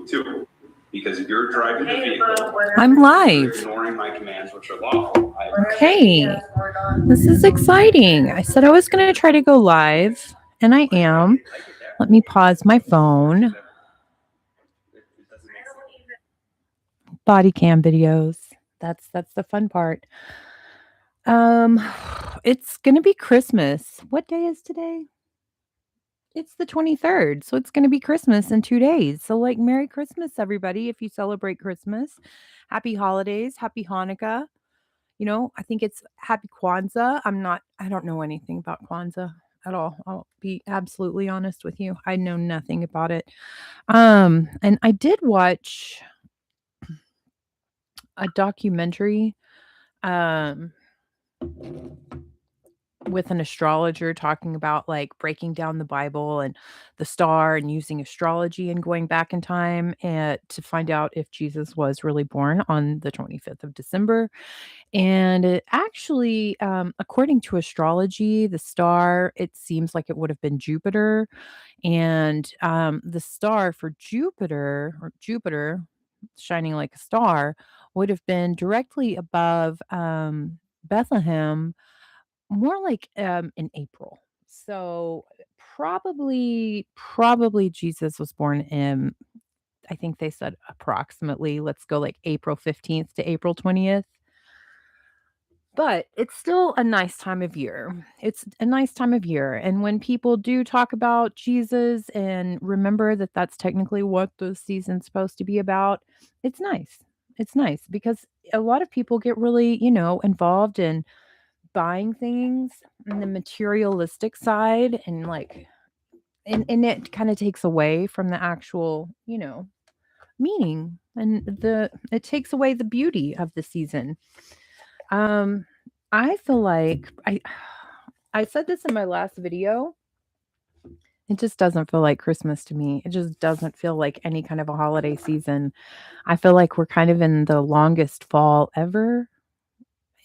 too. Because if you're driving the vehicle, I'm live. Ignoring my commands, which are lawful. Okay, this is exciting. I said I was going to try to go live, and I am. Let me pause my phone. Body cam videos. That's the fun part. It's going to be Christmas. What day is today? It's the 23rd, so it's going to be Christmas in 2 days. So, like, Merry Christmas, everybody, if you celebrate Christmas. Happy holidays, happy Hanukkah. You know, I think it's happy Kwanzaa. I don't know anything about Kwanzaa at all. I'll be absolutely honest with you. I know nothing about it. And I did watch a documentary, um, with an astrologer talking about like breaking down the Bible and the star and using astrology and going back in time and to find out if Jesus was really born on the 25th of December. And it actually, according to astrology, the star, it seems like it would have been Jupiter. And the star for Jupiter, or Jupiter shining like a star, would have been directly above Bethlehem, more like in April. So probably Jesus was born in, I think they said approximately, let's go like April 15th to April 20th. But it's still a nice time of year. It's a nice time of year, and when people do talk about Jesus and remember that that's technically what the season's supposed to be about, it's nice. It's nice because a lot of people get really, involved in buying things and the materialistic side and like and it kind of takes away from the actual, meaning and it takes away the beauty of the season. Um, I feel like I said this in my last video. It just doesn't feel like Christmas to me. It just doesn't feel like any kind of a holiday season. I feel like we're kind of in the longest fall ever.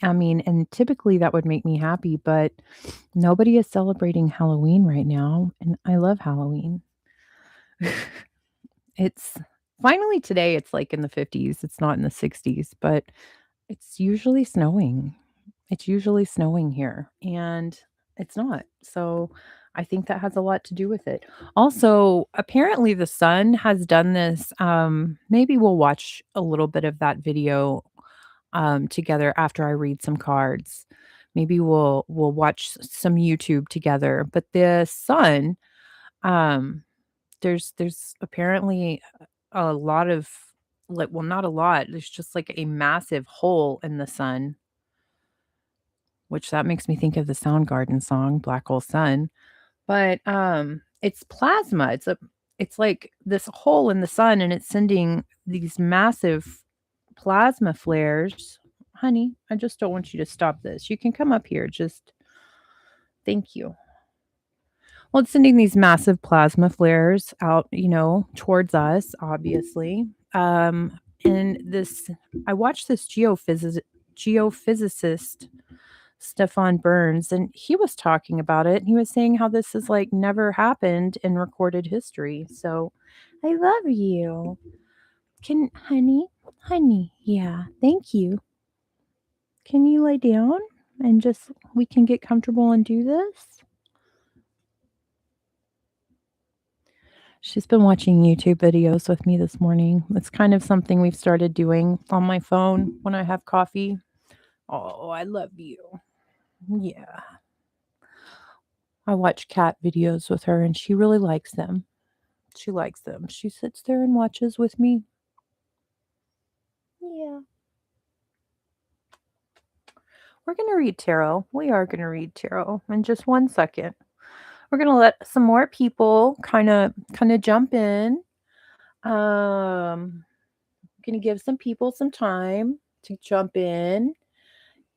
I mean, and typically that would make me happy, but nobody is celebrating Halloween right now, and I love Halloween. It's finally today, it's like in the 50s. It's not in the 60s, but it's usually snowing. It's usually snowing here, and it's not. So I think that has a lot to do with it. Also, apparently the sun has done this. Maybe we'll watch a little bit of that video together after I read some cards. Maybe we'll watch some YouTube together. But the sun, um, there's apparently a lot of like, well, not a lot. There's just like a massive hole in the sun, which that makes me think of the Soundgarden song, Black Hole Sun. But, it's plasma. It's like this hole in the sun, and it's sending these massive plasma flares. Honey, I just don't want you to stop this. You can come up here. Just thank you. Well, it's sending these massive plasma flares out, towards us, obviously. And this I watched this geophysicist Stefan Burns, and he was talking about it. He was saying how this has like never happened in recorded history. So I love you. Honey, yeah, thank you. Can you lay down and just we can get comfortable and do this? She's been watching YouTube videos with me this morning. It's kind of something we've started doing on my phone when I have coffee. Oh, I love you. Yeah. I watch cat videos with her and she really likes them. She likes them. She sits there and watches with me. Yeah. We're going to read tarot. We are going to read tarot in just 1 second. We're going to let some more people kind of jump in. Going to give some people some time to jump in.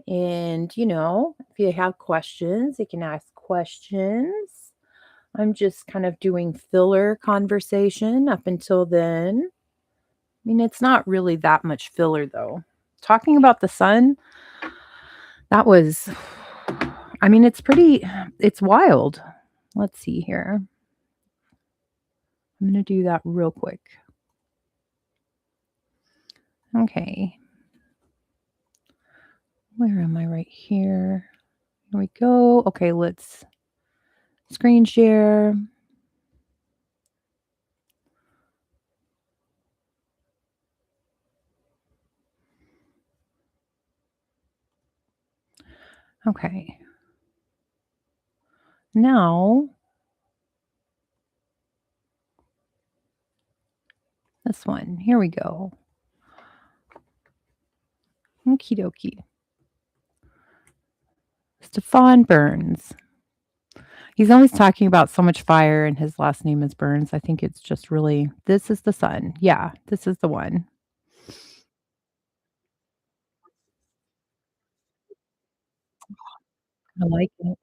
And, if you have questions, you can ask questions. I'm just kind of doing filler conversation up until then. I mean, it's not really that much filler, though. Talking about the sun, that was, I mean, it's wild. Let's see here. I'm going to do that real quick. Okay. Where am I? Right here. Here we go. Okay, let's screen share. Okay. Now, this one. Here we go. Okie dokie. Stefan Burns. He's always talking about so much fire, and his last name is Burns. I think it's just really, this is the sun. Yeah, this is the one. I like it.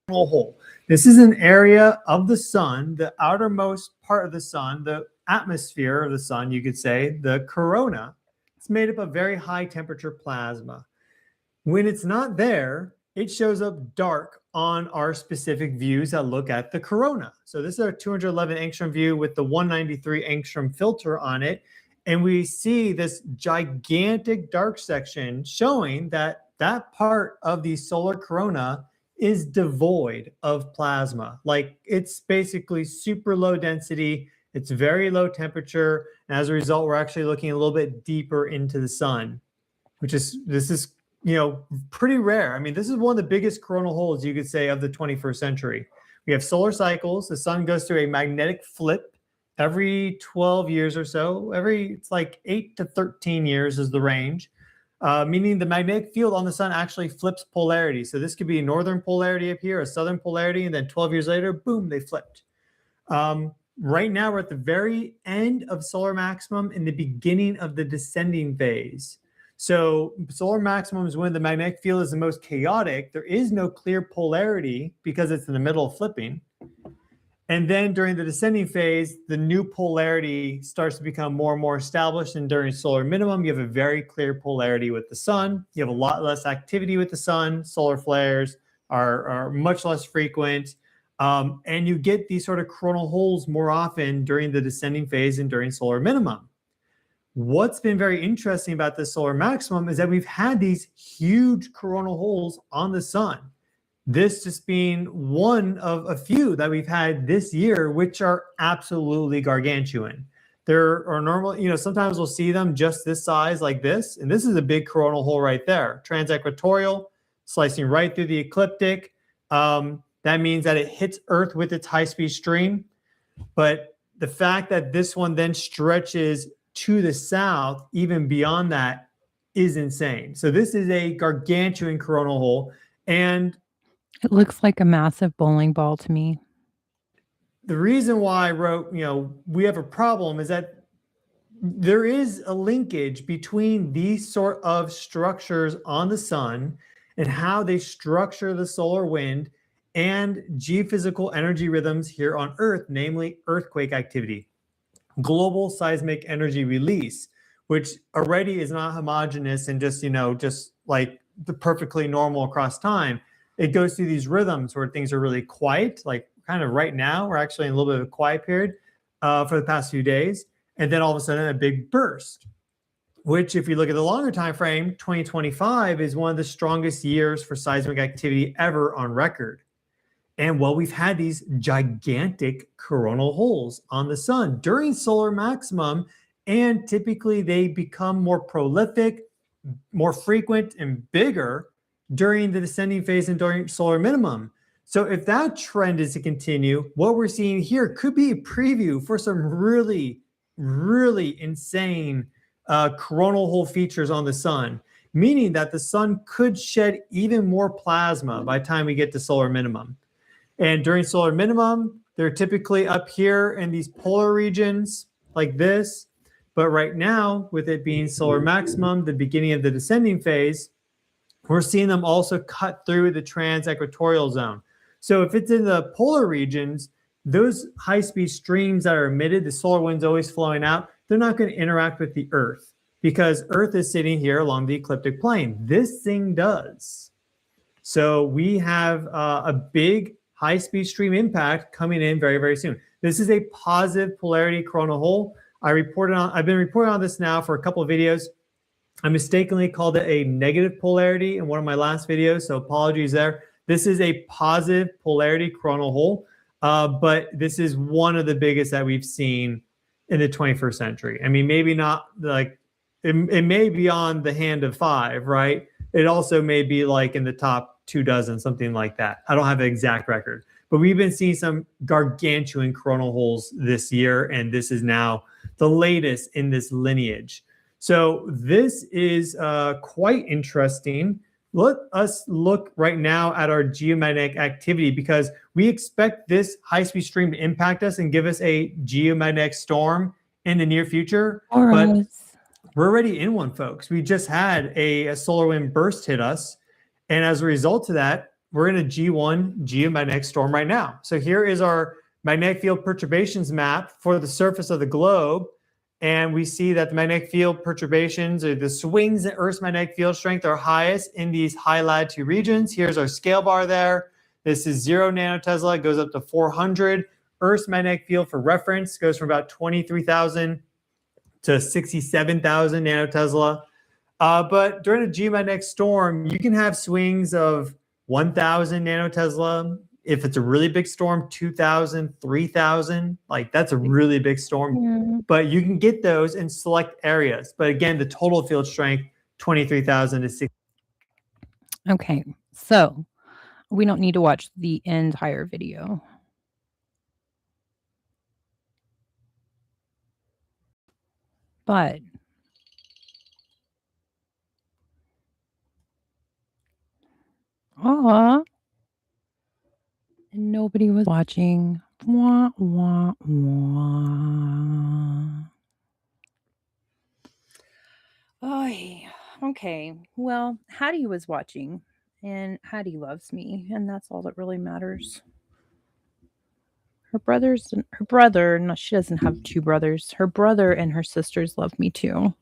Hole. This is an area of the sun, the outermost part of the sun, the atmosphere of the sun, you could say, the corona. It's made up of very high temperature plasma. When it's not there, it shows up dark on our specific views that look at the corona. So this is our 211 angstrom view with the 193 angstrom filter on it. And we see this gigantic dark section showing that that part of the solar corona is devoid of plasma. Like it's basically super low density. It's very low temperature. And as a result, we're actually looking a little bit deeper into the sun, which is, this is, pretty rare. I mean, this is one of the biggest coronal holes you could say of the 21st century. We have solar cycles. The sun goes through a magnetic flip every 12 years or so. It's like 8 to 13 years is the range, meaning the magnetic field on the sun actually flips polarity. So this could be a northern polarity up here, a southern polarity, and then 12 years later, boom, they flipped. Right now, we're at the very end of solar maximum in the beginning of the descending phase. So solar maximum is when the magnetic field is the most chaotic. There is no clear polarity because it's in the middle of flipping. And then during the descending phase, the new polarity starts to become more and more established. And during solar minimum, you have a very clear polarity with the sun. You have a lot less activity with the sun. Solar flares are much less frequent. And you get these sort of coronal holes more often during the descending phase and during solar minimum. What's been very interesting about this solar maximum is that we've had these huge coronal holes on the sun. This just being one of a few that we've had this year, which are absolutely gargantuan. There are normal, sometimes we'll see them just this size like this. And this is a big coronal hole right there. Transequatorial, slicing right through the ecliptic. That means that it hits Earth with its high-speed stream. But the fact that this one then stretches to the south, even beyond that, is insane. So this is a gargantuan coronal hole. And it looks like a massive bowling ball to me. The reason why I wrote, we have a problem is that there is a linkage between these sort of structures on the sun and how they structure the solar wind and geophysical energy rhythms here on Earth, namely earthquake activity. Global seismic energy release, which already is not homogeneous and just like the perfectly normal across time. It goes through these rhythms where things are really quiet, like kind of right now, we're actually in a little bit of a quiet period for the past few days. And then all of a sudden a big burst, which if you look at the longer time frame, 2025 is one of the strongest years for seismic activity ever on record. And we've had these gigantic coronal holes on the sun during solar maximum, and typically they become more prolific, more frequent, and bigger during the descending phase and during solar minimum. So if that trend is to continue, what we're seeing here could be a preview for some really, really insane coronal hole features on the sun, meaning that the sun could shed even more plasma by the time we get to solar minimum. And during solar minimum, they're typically up here in these polar regions like this. But right now, with it being solar maximum, the beginning of the descending phase, we're seeing them also cut through the trans-equatorial zone. So if it's in the polar regions, those high-speed streams that are emitted, the solar wind's always flowing out, they're not going to interact with the Earth because Earth is sitting here along the ecliptic plane. This thing does. So we have a big high-speed stream impact coming in very, very soon. This is a positive polarity coronal hole. I've been reporting on this now for a couple of videos. I mistakenly called it a negative polarity in one of my last videos, so apologies there. This is a positive polarity coronal hole, but this is one of the biggest that we've seen in the 21st century. I mean, maybe not like, it may be on the hand of 5, right? It also may be like in the top 24, something like that. I don't have an exact record, but we've been seeing some gargantuan coronal holes this year, and this is now the latest in this lineage. So this is quite interesting. Let us look right now at our geomagnetic activity because we expect this high-speed stream to impact us and give us a geomagnetic storm in the near future. But we're already in one, folks. We just had a solar wind burst hit us. And as a result of that, we're in a G1 geomagnetic storm right now. So here is our magnetic field perturbations map for the surface of the globe. And we see that the magnetic field perturbations or the swings in Earth's magnetic field strength are highest in these high latitude regions. Here's our scale bar there. This is 0 nanotesla, it goes up to 400. Earth's magnetic field for reference goes from about 23,000 to 67,000 nanotesla. But during a geomagnetic storm, you can have swings of 1,000 nanotesla. If it's a really big storm, 2,000, 3,000, like that's a really big storm. Yeah. But you can get those in select areas. But again, the total field strength, 23,000 to 60. Okay, so we don't need to watch the entire video. But nobody was watching. Wah, wah, wah. Oh, okay. Well, Hattie was watching, and Hattie loves me, and that's all that really matters. Her brother, no, she doesn't have 2 brothers. Her brother and her sisters love me too.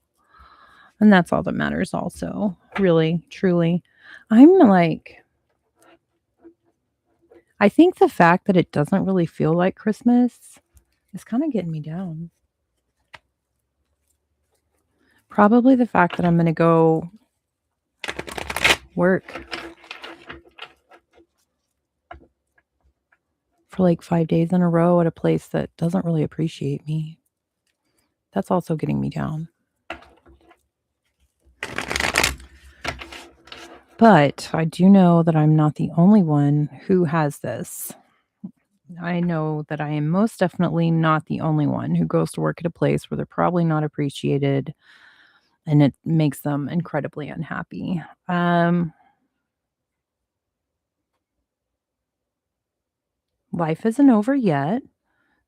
And that's all that matters also. Really, truly. I'm like, I think the fact that it doesn't really feel like Christmas is kind of getting me down. Probably the fact that I'm going to go work for like 5 days in a row at a place that doesn't really appreciate me. That's also getting me down. But I do know that I'm not the only one who has this. I know that I am most definitely not the only one who goes to work at a place where they're probably not appreciated, and it makes them incredibly unhappy. Life isn't over yet.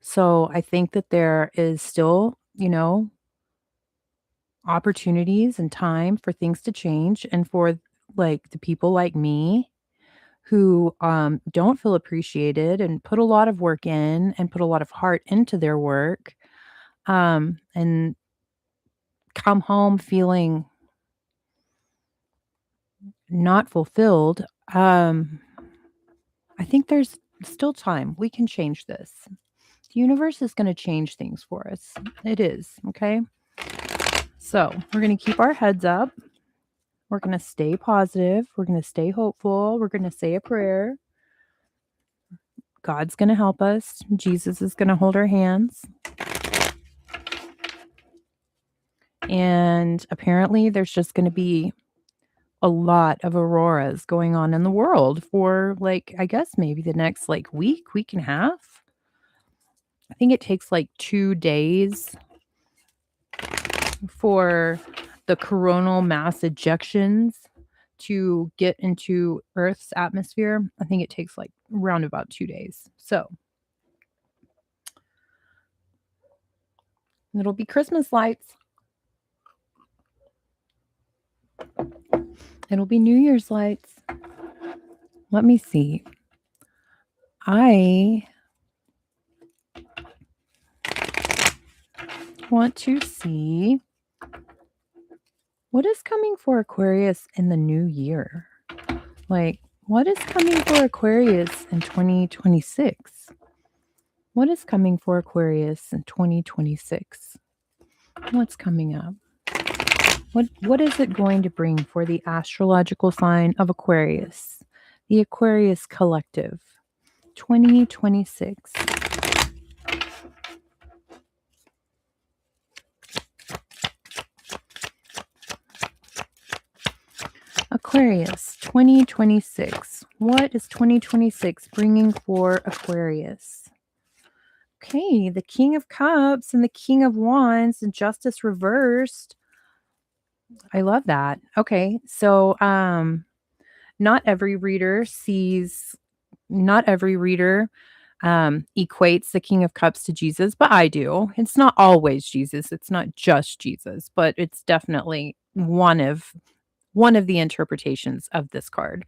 So I think that there is still, opportunities and time for things to change, and for like the people like me who don't feel appreciated and put a lot of work in and put a lot of heart into their work, and come home feeling not fulfilled. I think there's still time. We can change this. The universe is going to change things for us. It is. Okay. So we're going to keep our heads up. We're going to stay positive. We're going to stay hopeful. We're going to say a prayer. God's going to help us. Jesus is going to hold our hands. And apparently there's just going to be a lot of auroras going on in the world for like, I guess maybe the next like week and a half. I think it takes like 2 days for the coronal mass ejections to get into Earth's atmosphere. I think it takes like around about 2 days. So it'll be Christmas lights. It'll be New Year's lights. Let me see. I want to see what is coming for Aquarius in the new year. Like, what is coming for Aquarius in 2026? What is coming for Aquarius in 2026? What's coming up? What is it going to bring for the astrological sign of Aquarius? The Aquarius Collective 2026. Aquarius 2026. What is 2026 bringing for Aquarius? Okay, the King of Cups and the King of Wands and Justice reversed. I love that. Okay, so not every reader equates the King of Cups to Jesus, but I do. It's not always Jesus. It's not just Jesus, but it's definitely one of the interpretations of this card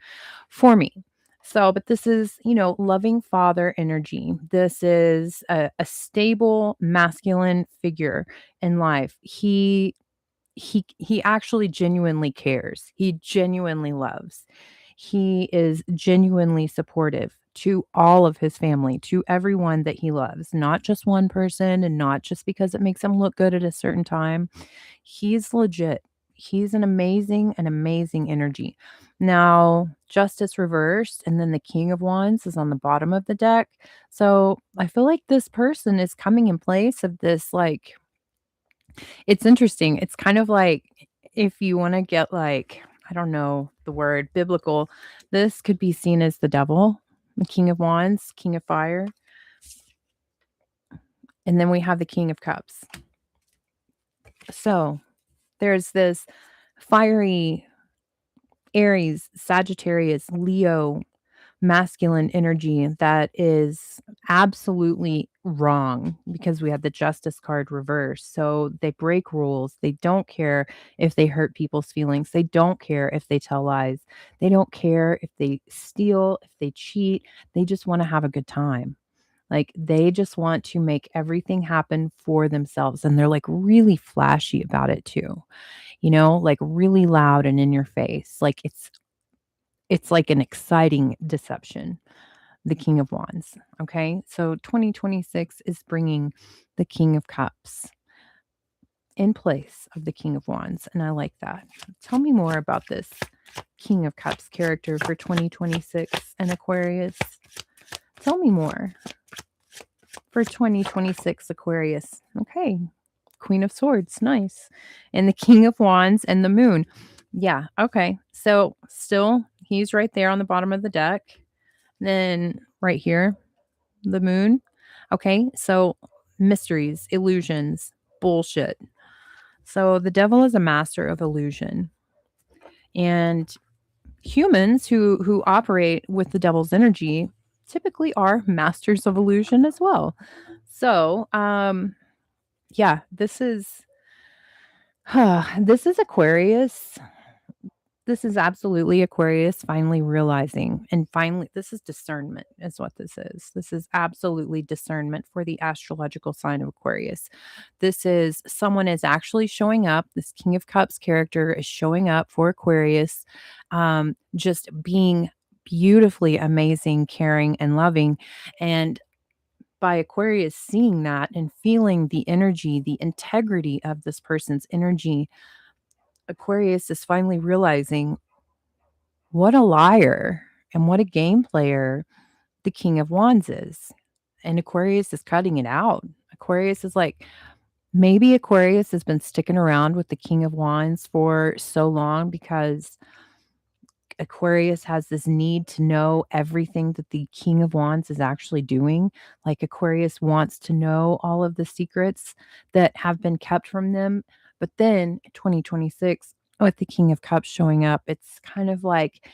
for me. So, but this is, loving father energy. This is a stable masculine figure in life. He actually genuinely cares. He genuinely loves. He is genuinely supportive to all of his family, to everyone that he loves, not just one person and not just because it makes him look good at a certain time. He's legit. He's an amazing energy. Now, Justice reversed, and then the King of Wands is on the bottom of the deck. So I feel like this person is coming in place of this, like, it's interesting. It's kind of like if you want to get, like, I don't know the word, biblical, this could be seen as the devil, the King of Wands, King of Fire. And then we have the King of Cups. So there's this fiery Aries, Sagittarius, Leo, masculine energy that is absolutely wrong because we have the Justice card reversed. So they break rules. They don't care if they hurt people's feelings. They don't care if they tell lies. They don't care if they steal, if they cheat. They just want to have a good time. Like, they just want to make everything happen for themselves. And they're like really flashy about it too, like really loud and in your face. Like, it's like an exciting deception, the King of Wands. Okay. So 2026 is bringing the King of Cups in place of the King of Wands. And I like that. Tell me more about this King of Cups character for 2026 and Aquarius. Tell me more for 2026 Aquarius. Okay. Queen of Swords. Nice. And the King of Wands and the Moon. Yeah. Okay. So still, he's right there on the bottom of the deck. Then right here, the Moon. Okay. So mysteries, illusions, bullshit. So the devil is a master of illusion. And humans who operate with the devil's energy typically are masters of illusion as well. So, yeah, this is this is Aquarius. This is absolutely Aquarius finally realizing, and finally, this is discernment, is what this is. This is absolutely discernment for the astrological sign of Aquarius. This is someone is actually showing up. This King of Cups character is showing up for Aquarius, just being beautifully amazing, caring, and loving. And by Aquarius seeing that and feeling the energy, the integrity of this person's energy, Aquarius is finally realizing what a liar and what a game player the King of Wands is. And Aquarius is cutting it out. Aquarius is like, maybe Aquarius has been sticking around with the King of Wands for so long because Aquarius has this need to know everything that the King of Wands is actually doing. Like, Aquarius wants to know all of the secrets that have been kept from them. But then 2026, with the King of Cups showing up, it's kind of like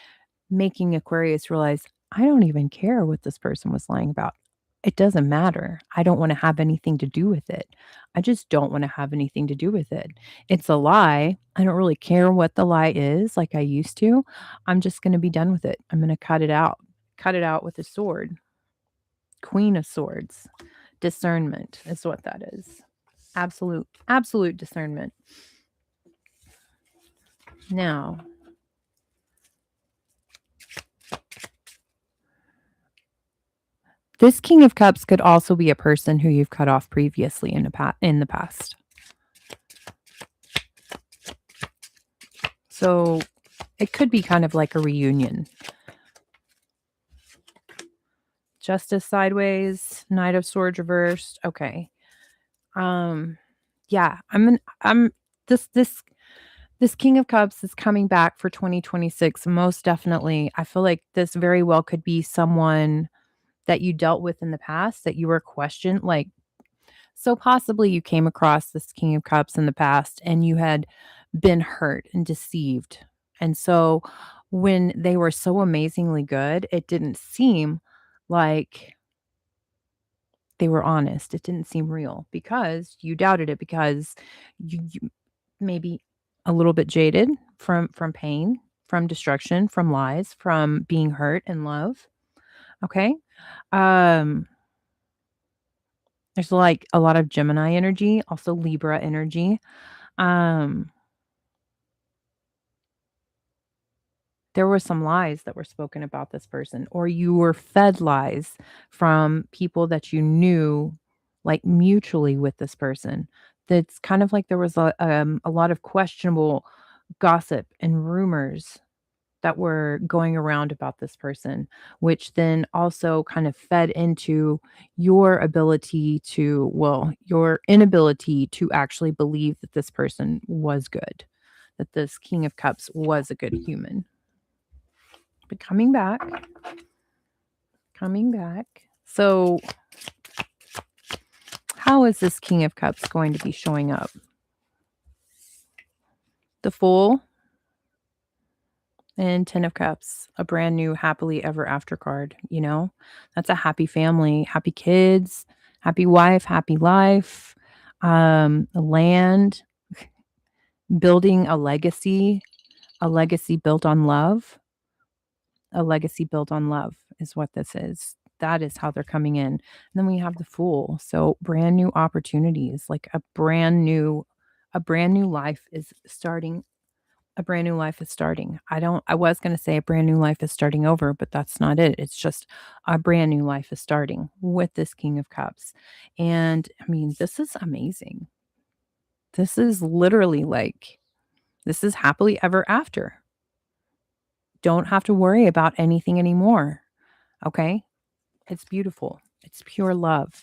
making Aquarius realize, I don't even care what this person was lying about. It doesn't matter. I don't want to have anything to do with it. I just don't want to have anything to do with it. It's a lie. I don't really care what the lie is like I used to. I'm just going to be done with it. I'm going to cut it out. Cut it out with a sword. Queen of Swords. Discernment is what that is. Absolute discernment. Now, this King of Cups could also be a person who you've cut off previously in the past. So it could be kind of like a reunion. Justice sideways, Knight of Swords reversed. Okay. Yeah, this King of Cups is coming back for 2026 most definitely. I feel like this very well could be someone that you dealt with in the past that you were questioned, like, so possibly you came across this King of Cups in the past and you had been hurt and deceived. And so when they were so amazingly good, it didn't seem like they were honest. It didn't seem real because you doubted it because you maybe a little bit jaded from pain, from destruction, from lies, from being hurt in love. Okay? Um there's like a lot of Gemini energy, also Libra energy. Um there were some lies that were spoken about this person, or you were fed lies from people that you knew, like mutually with this person. That's kind of like there was a lot of questionable gossip and rumors that were going around about this person, which then also kind of fed into your ability to, well, your inability to actually believe that this person was good, that this King of Cups was a good human. But coming back. So, how is this King of Cups going to be showing up? The Fool and 10 of Cups, a brand new happily ever after card, you know? That's a happy family, happy kids, happy wife, happy life, land, building a legacy built on love. A legacy built on love is what this is. That is how they're coming in. And then we have the Fool. So brand new opportunities, like a brand new life is starting. A brand new life is starting. I was going to say a brand new life is starting over, but that's not it. It's just a brand new life is starting with this King of Cups. And I mean, this is amazing. This is literally like, this is happily ever after. Don't have to worry about anything anymore. Okay? It's beautiful. It's pure love.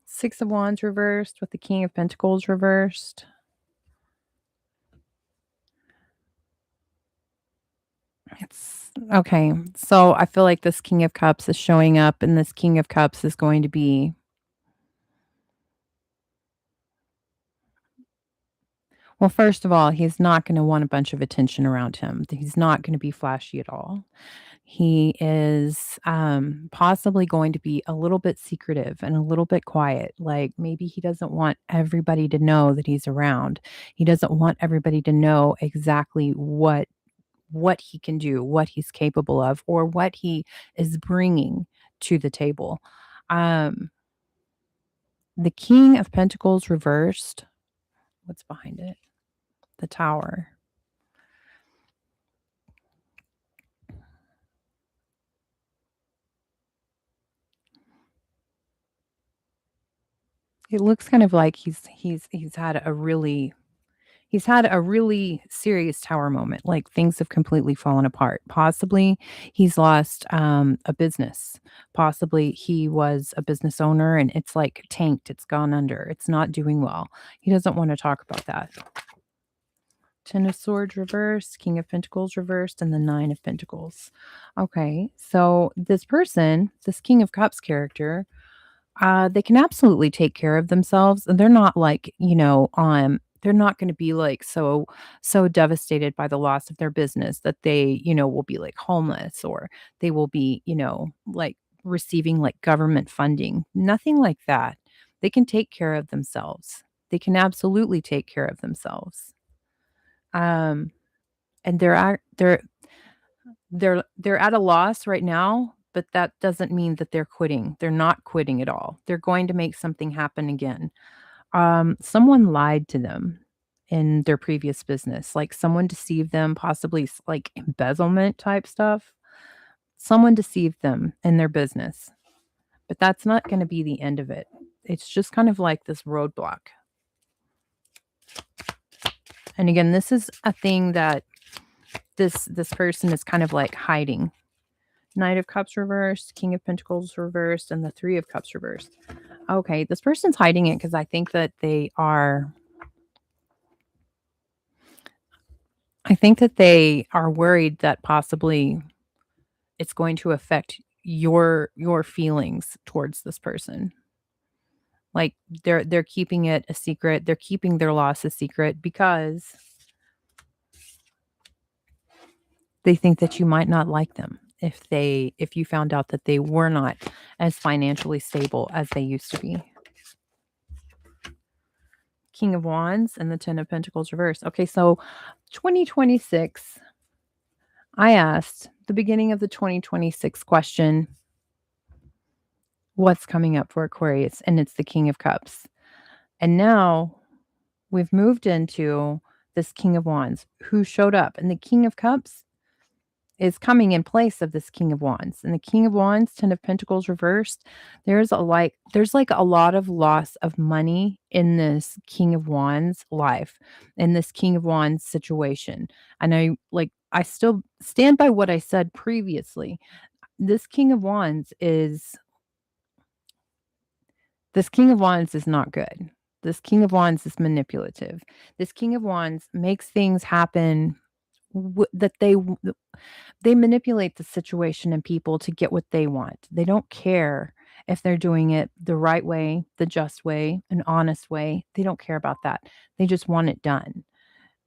Six of Wands reversed with the King of Pentacles reversed. It's okay. So I feel like this King of Cups is showing up, and this King of Cups is going to be, well, first of all, he's not going to want a bunch of attention around him. He's not going to be flashy at all. He is possibly going to be a little bit secretive and a little bit quiet. Like maybe he doesn't want everybody to know that he's around. He doesn't want everybody to know exactly what he can do, what he's capable of, or what he is bringing to the table. Um, the King of Pentacles reversed. What's behind it? The Tower. It looks kind of like he's had a really serious tower moment. Like things have completely fallen apart. Possibly he's lost a business. Possibly he was a business owner and it's like tanked. It's gone under. It's not doing well. He doesn't want to talk about that. 10 of Swords reversed, King of Pentacles reversed, and the 9 of Pentacles. Okay, so this person, this King of Cups character, They can absolutely take care of themselves, and they're not like, they're not going to be like so devastated by the loss of their business that they, will be like homeless, or they will be, like receiving like government funding. Nothing like that. They can take care of themselves. They can absolutely take care of themselves. Um and they're at a loss right now, but that doesn't mean that they're quitting. They're not quitting at all. They're going to make something happen again. Someone lied to them in their previous business. Like someone deceived them, possibly like embezzlement type stuff. Someone deceived them in their business. But that's not going to be the end of it. It's just kind of like this roadblock. And again, this is a thing that this person is kind of like hiding. Knight of Cups reversed, King of Pentacles reversed, and the Three of Cups reversed. Okay, this person's hiding it because I think that they are worried that possibly it's going to affect your feelings towards this person. Like they're keeping it a secret. They're keeping their loss a secret because they think that you might not like them if you found out that they were not as financially stable as they used to be. King of Wands and the Ten of Pentacles reversed. Okay, so 2026, I asked the beginning of the 2026 question, what's coming up for Aquarius? And it's the King of Cups. And now we've moved into this King of Wands who showed up. And the King of Cups is coming in place of this King of Wands. And the King of Wands, Ten of Pentacles reversed, there's like a lot of loss of money in this King of Wands life, in this King of Wands situation. And I still stand by what I said previously. This King of Wands is not good. This King of Wands is manipulative. This King of Wands makes things happen that they manipulate the situation and people to get what they want. They don't care if they're doing it the right way, the just way, an honest way. They don't care about that. They just want it done.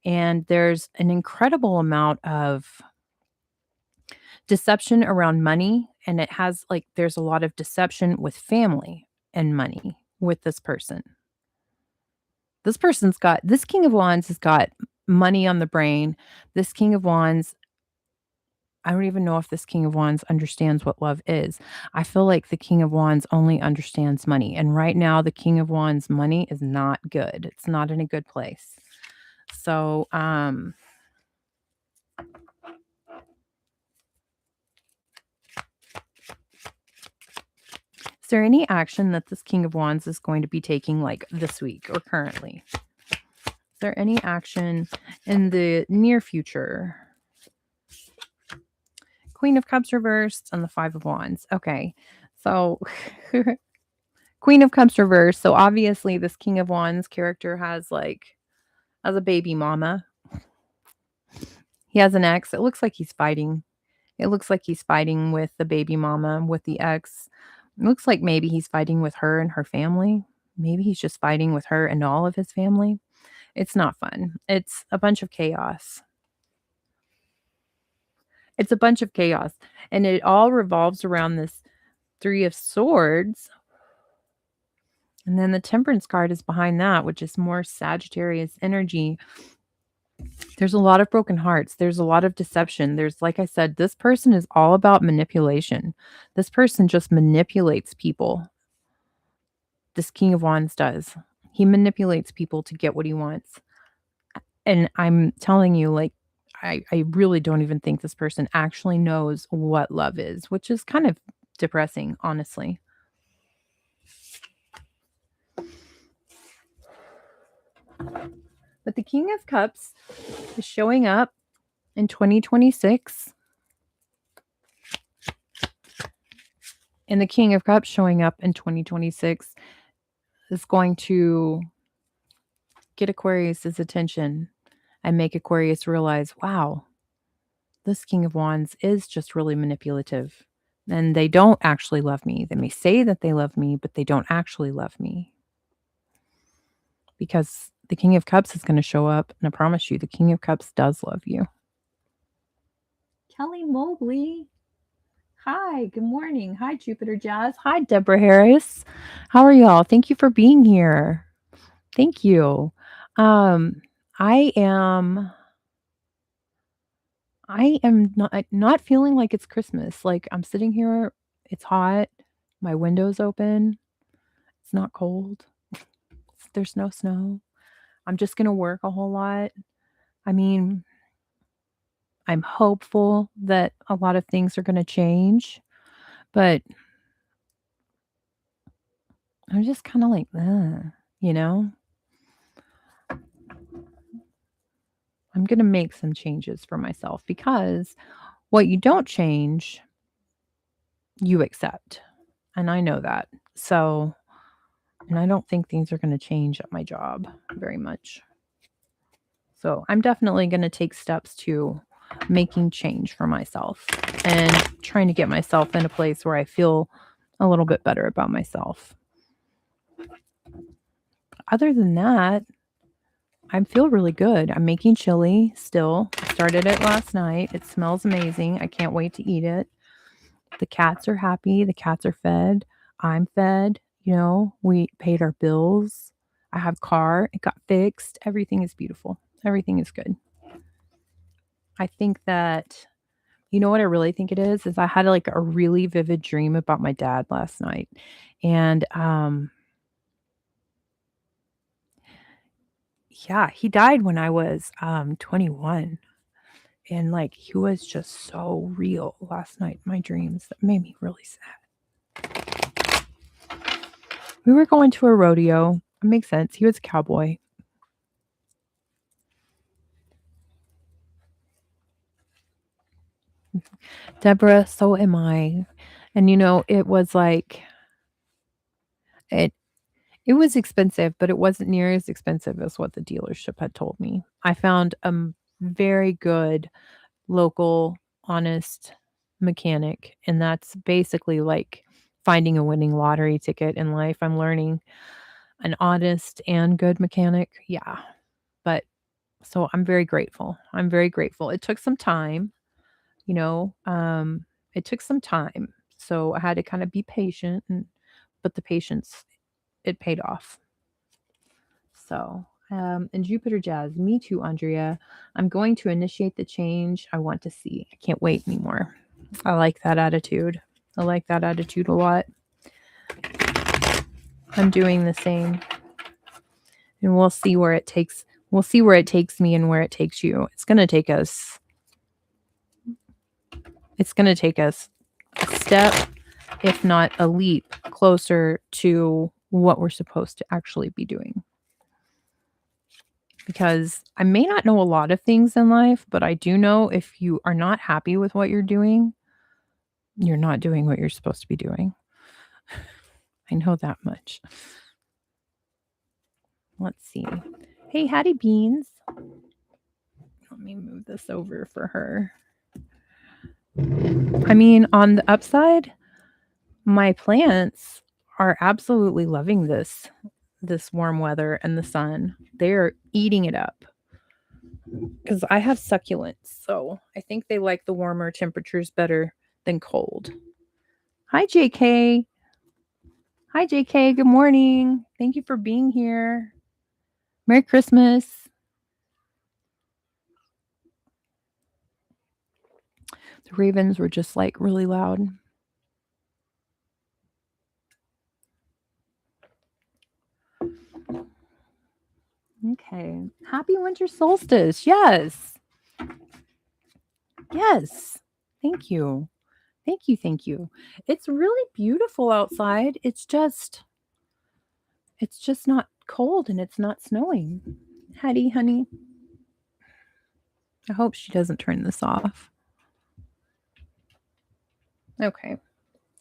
And there's an incredible amount of deception around money. And there's a lot of deception with family and money with this person. This King of Wands has got money on the brain. This King of Wands, I don't even know if this King of Wands understands what love is. I feel like the King of Wands only understands money. And right now, the King of Wands money is not good. It's not in a good place. So, is there any action that this King of Wands is going to be taking like this week or currently? Is there any action in the near future? Queen of Cups reversed and the Five of Wands. Okay. So Queen of Cups reversed. So obviously this King of Wands character has a baby mama. He has an ex. It looks like he's fighting. It looks like he's fighting with the baby mama, with the ex. It looks like maybe he's fighting with her and her family. Maybe he's just fighting with her and all of his family. It's not fun. It's a bunch of chaos. It's a bunch of chaos. And it all revolves around this Three of Swords. And then the Temperance card is behind that, which is more Sagittarius energy. There's a lot of broken hearts. There's a lot of deception. Like I said, this person is all about manipulation. This person just manipulates people. This King of Wands does. He manipulates people to get what he wants. And I'm telling you, I really don't even think this person actually knows what love is, which is kind of depressing, honestly. But the King of Cups is showing up in 2026. And the King of Cups showing up in 2026 is going to get Aquarius's attention and make Aquarius realize, wow, this King of Wands is just really manipulative. And they don't actually love me. They may say that they love me, but they don't actually love me. Because the King of Cups is going to show up, and I promise you, the King of Cups does love you. Kelly Mobley. Hi, good morning. Hi, Jupiter Jazz. Hi, Deborah Harris. How are y'all? Thank you for being here. Thank you. I am not feeling like it's Christmas. Like I'm sitting here, it's hot, my window's open, it's not cold, there's no snow. I'm just gonna work a whole lot. I mean, I'm hopeful that a lot of things are gonna change, but I'm just kind of like, you know, I'm gonna make some changes for myself because what you don't change, you accept. And I know that. So, and I don't think things are going to change at my job very much. So, I'm definitely going to take steps to making change for myself and trying to get myself in a place where I feel a little bit better about myself. Other than that, I feel really good. I'm making chili still. I started it last night. It smells amazing. I can't wait to eat it. The cats are happy. The cats are fed. I'm fed. You know, we paid our bills. I have a car. It got fixed. Everything is beautiful. Everything is good. I think that, you know what I really think it is I had like a really vivid dream about my dad last night. And yeah, he died when I was 21. And like he was just so real last night in my dreams. That made me really sad. We were going to a rodeo. It makes sense. He was a cowboy. Deborah, so am I. And you know, it was like it it was expensive, but it wasn't near as expensive as what the dealership had told me. I found a very good local honest mechanic, and that's basically like finding a winning lottery ticket in life. I'm learning an honest and good mechanic. Yeah. But so I'm very grateful. I'm very grateful. It took some time, you know, it took some time. So I had to kind of be patient but the patience, it paid off. So, and Jupiter Jazz, me too, Andrea. I'm going to initiate the change I want to see. I can't wait anymore. I like that attitude. I like that attitude a lot. I'm doing the same. And we'll see where it takes. We'll see where it takes me and where it takes you. It's going to take us a step, if not a leap, closer to what we're supposed to actually be doing. Because I may not know a lot of things in life, but I do know if you are not happy with what you're doing, you're not doing what you're supposed to be doing. I know that much. Let's see. Hey, Hattie Beans. Let me move this over for her. I mean, on the upside, my plants are absolutely loving this warm weather and the sun. They're eating it up. Because I have succulents, so I think they like the warmer temperatures better than cold. Hi, JK. Hi, JK. Good morning. Thank you for being here. Merry Christmas. The ravens were just like really loud. Okay. Happy winter solstice. Yes. Yes. Thank you. Thank you. Thank you. It's really beautiful outside. It's just not cold and it's not snowing. Hattie, honey. I hope she doesn't turn this off. Okay.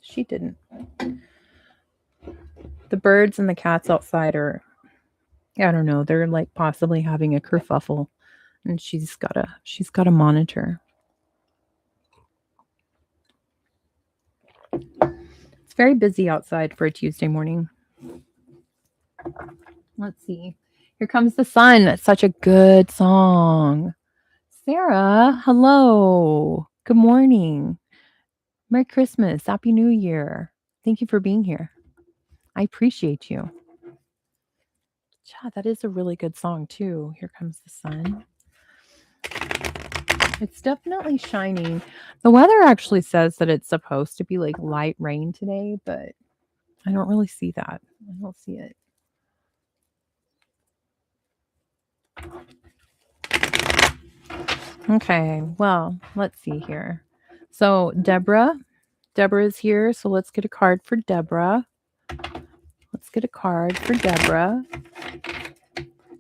She didn't. The birds and the cats outside are, I don't know, they're like possibly having a kerfuffle, and she's got to monitor. It's very busy outside for a Tuesday morning. Let's see. Here Comes the Sun. That's such a good song. Sarah, hello. Good morning. Merry Christmas. Happy New Year. Thank you for being here. I appreciate you. Yeah, that is a really good song too. Here Comes the Sun. It's definitely shining. The weather actually says that it's supposed to be like light rain today, but I don't really see that. I don't see it. Okay, well, let's see here. So Deborah is here, so let's get a card for Deborah. Let's get a card for Deborah.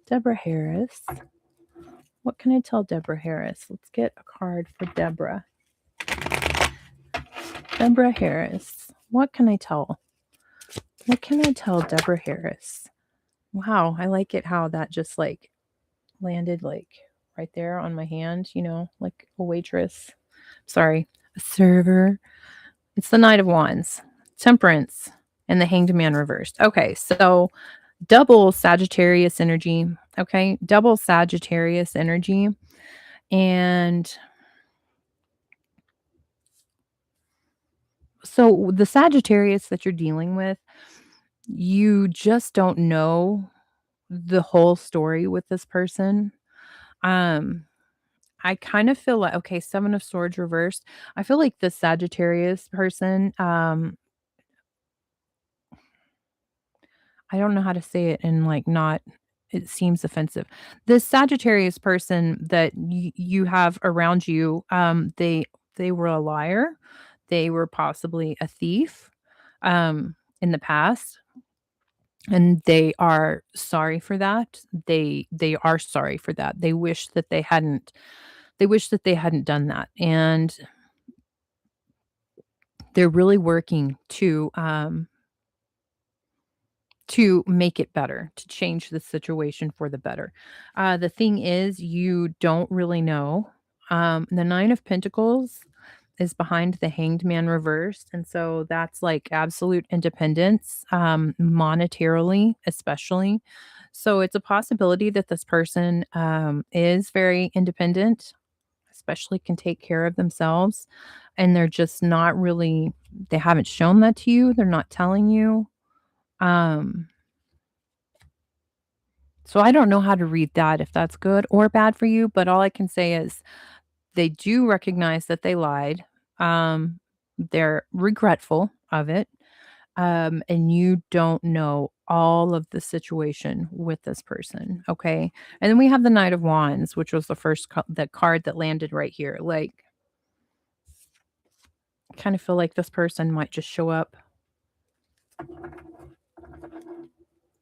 Deborah Harris. What can I tell Deborah Harris? Let's get a card for Deborah. Deborah Harris. What can I tell? What can I tell Deborah Harris? Wow, I like it how that just like landed like right there on my hand, you know, like a waitress. Sorry, a server. It's the Knight of Wands, Temperance, and the Hanged Man reversed. Okay, so double Sagittarius energy. Okay, double Sagittarius energy. And so the Sagittarius that you're dealing with, you just don't know the whole story with this person. I kind of feel like, okay, Seven of Swords reversed. I feel like the Sagittarius person, I don't know how to say it and like not, it seems offensive. The Sagittarius person that you have around you, they were a liar. They were possibly a thief, in the past, and they are sorry for that. They are sorry for that. They wish that they hadn't. They wish that they hadn't done that, and they're really working to make it better, to change the situation for the better. The thing is, you don't really know. The Nine of Pentacles is behind the Hanged Man reversed, and so that's like absolute independence, monetarily, especially. So it's a possibility that this person is very independent, especially can take care of themselves, and they're just not really. They haven't shown that to you. They're not telling you. Um, So I don't know how to read that, if that's good or bad for you, but all I can say is they do recognize that they lied. They're regretful of it. And you don't know all of the situation with this person. Okay. And then we have the Knight of Wands, which was the first the card that landed right here. Like, I kind of feel like this person might just show up.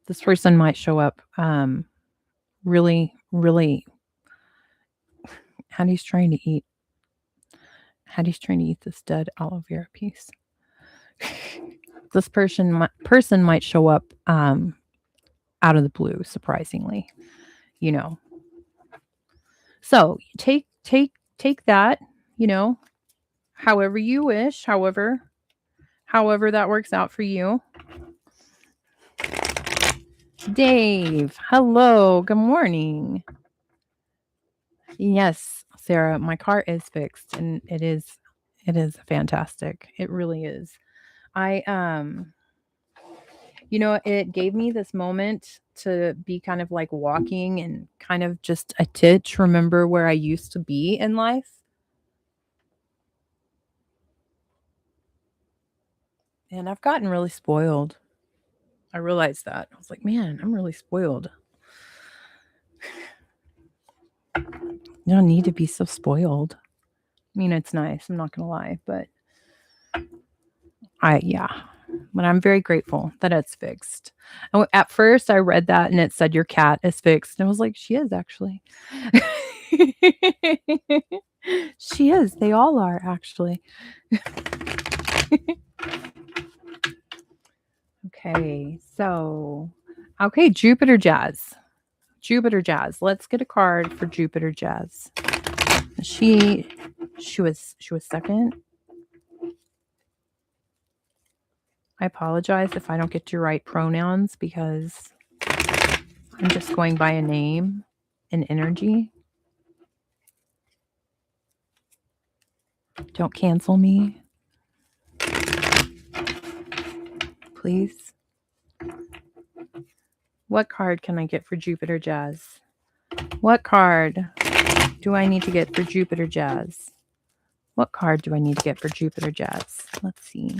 This person might show up really, really. Hattie's trying to eat. Hattie's trying to eat this dead aloe vera piece. This person might show up out of the blue, surprisingly, you know. So take that, you know, however you wish, however that works out for you. Dave, hello, good morning. Yes, Sarah, my car is fixed, and it is fantastic. It really is. You know, it gave me this moment to be kind of like walking and kind of just a titch, remember where I used to be in life. And I've gotten really spoiled. I realized that. I was like, man, I'm really spoiled. You don't need to be so spoiled. I mean, it's nice. I'm not going to lie, but but I'm very grateful that it's fixed. And at first I read that and it said your cat is fixed. And I was like, she is actually. She is. They all are actually. Okay. So, Jupiter Jazz. Let's get a card for Jupiter Jazz. She was second. I apologize if I don't get your right pronouns because I'm just going by a name and energy. Don't cancel me, please. What card can I get for Jupiter Jazz? What card do I need to get for Jupiter Jazz? What card do I need to get for Jupiter Jazz? Let's see.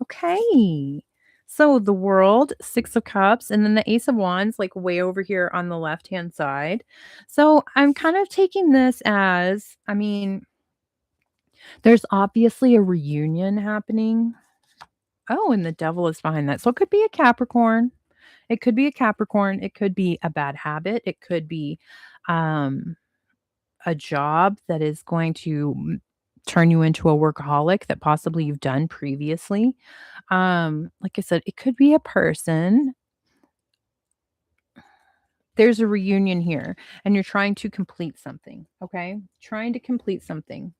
Okay. So the World, Six of Cups, and then the Ace of Wands, like way over here on the left-hand side. So I'm kind of taking this as, I mean, there's obviously a reunion happening. Oh, and the Devil is behind that. So it could be a Capricorn. It could be a Capricorn. It could be a bad habit. It could be a job that is going to turn you into a workaholic that possibly you've done previously. Like I said, it could be a person. There's a reunion here and you're trying to complete something, okay? Trying to complete something.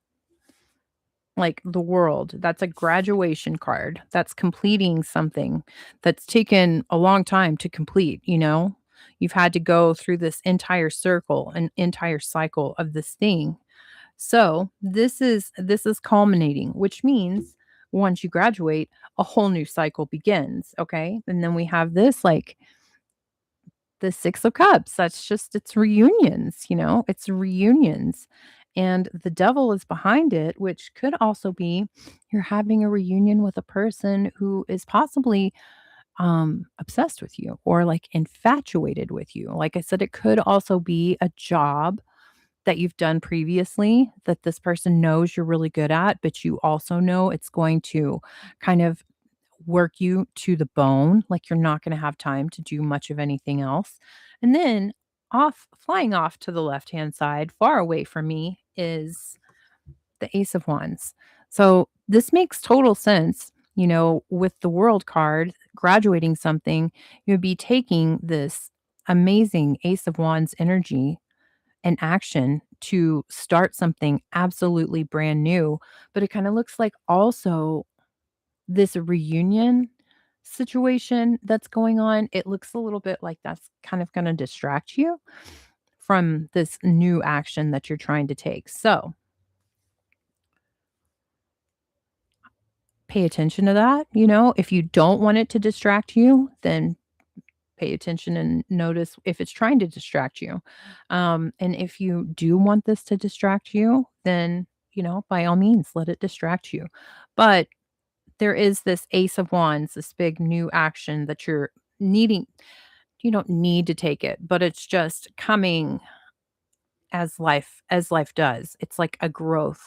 Like the World, that's a graduation card. That's completing something that's taken a long time to complete, you know? You've had to go through this entire circle, an entire cycle of this thing. So, this is culminating, which means once you graduate, a whole new cycle begins, okay? And then we have this like the 6 of cups. That's just it's reunions, you know? It's reunions. And the devil is behind it, which could also be you're having a reunion with a person who is possibly obsessed with you or like infatuated with you. Like I said, it could also be a job that you've done previously that this person knows you're really good at, but you also know it's going to kind of work you to the bone. Like you're not going to have time to do much of anything else. And then flying off to the left hand side, far away from me, is the Ace of Wands. So this makes total sense. You know, with the World card, graduating something, you'd be taking this amazing Ace of Wands energy and action to start something absolutely brand new. But it kind of looks like also this reunion situation that's going on. It looks a little bit like that's kind of going to distract you from this new action that you're trying to take. So pay attention to that. You know, if you don't want it to distract you, then pay attention and notice if it's trying to distract you. And if you do want this to distract you, then, you know, by all means, let it distract you. But there is this Ace of Wands, this big new action that you're needing. You don't need to take it, but it's just coming as life does. It's like a growth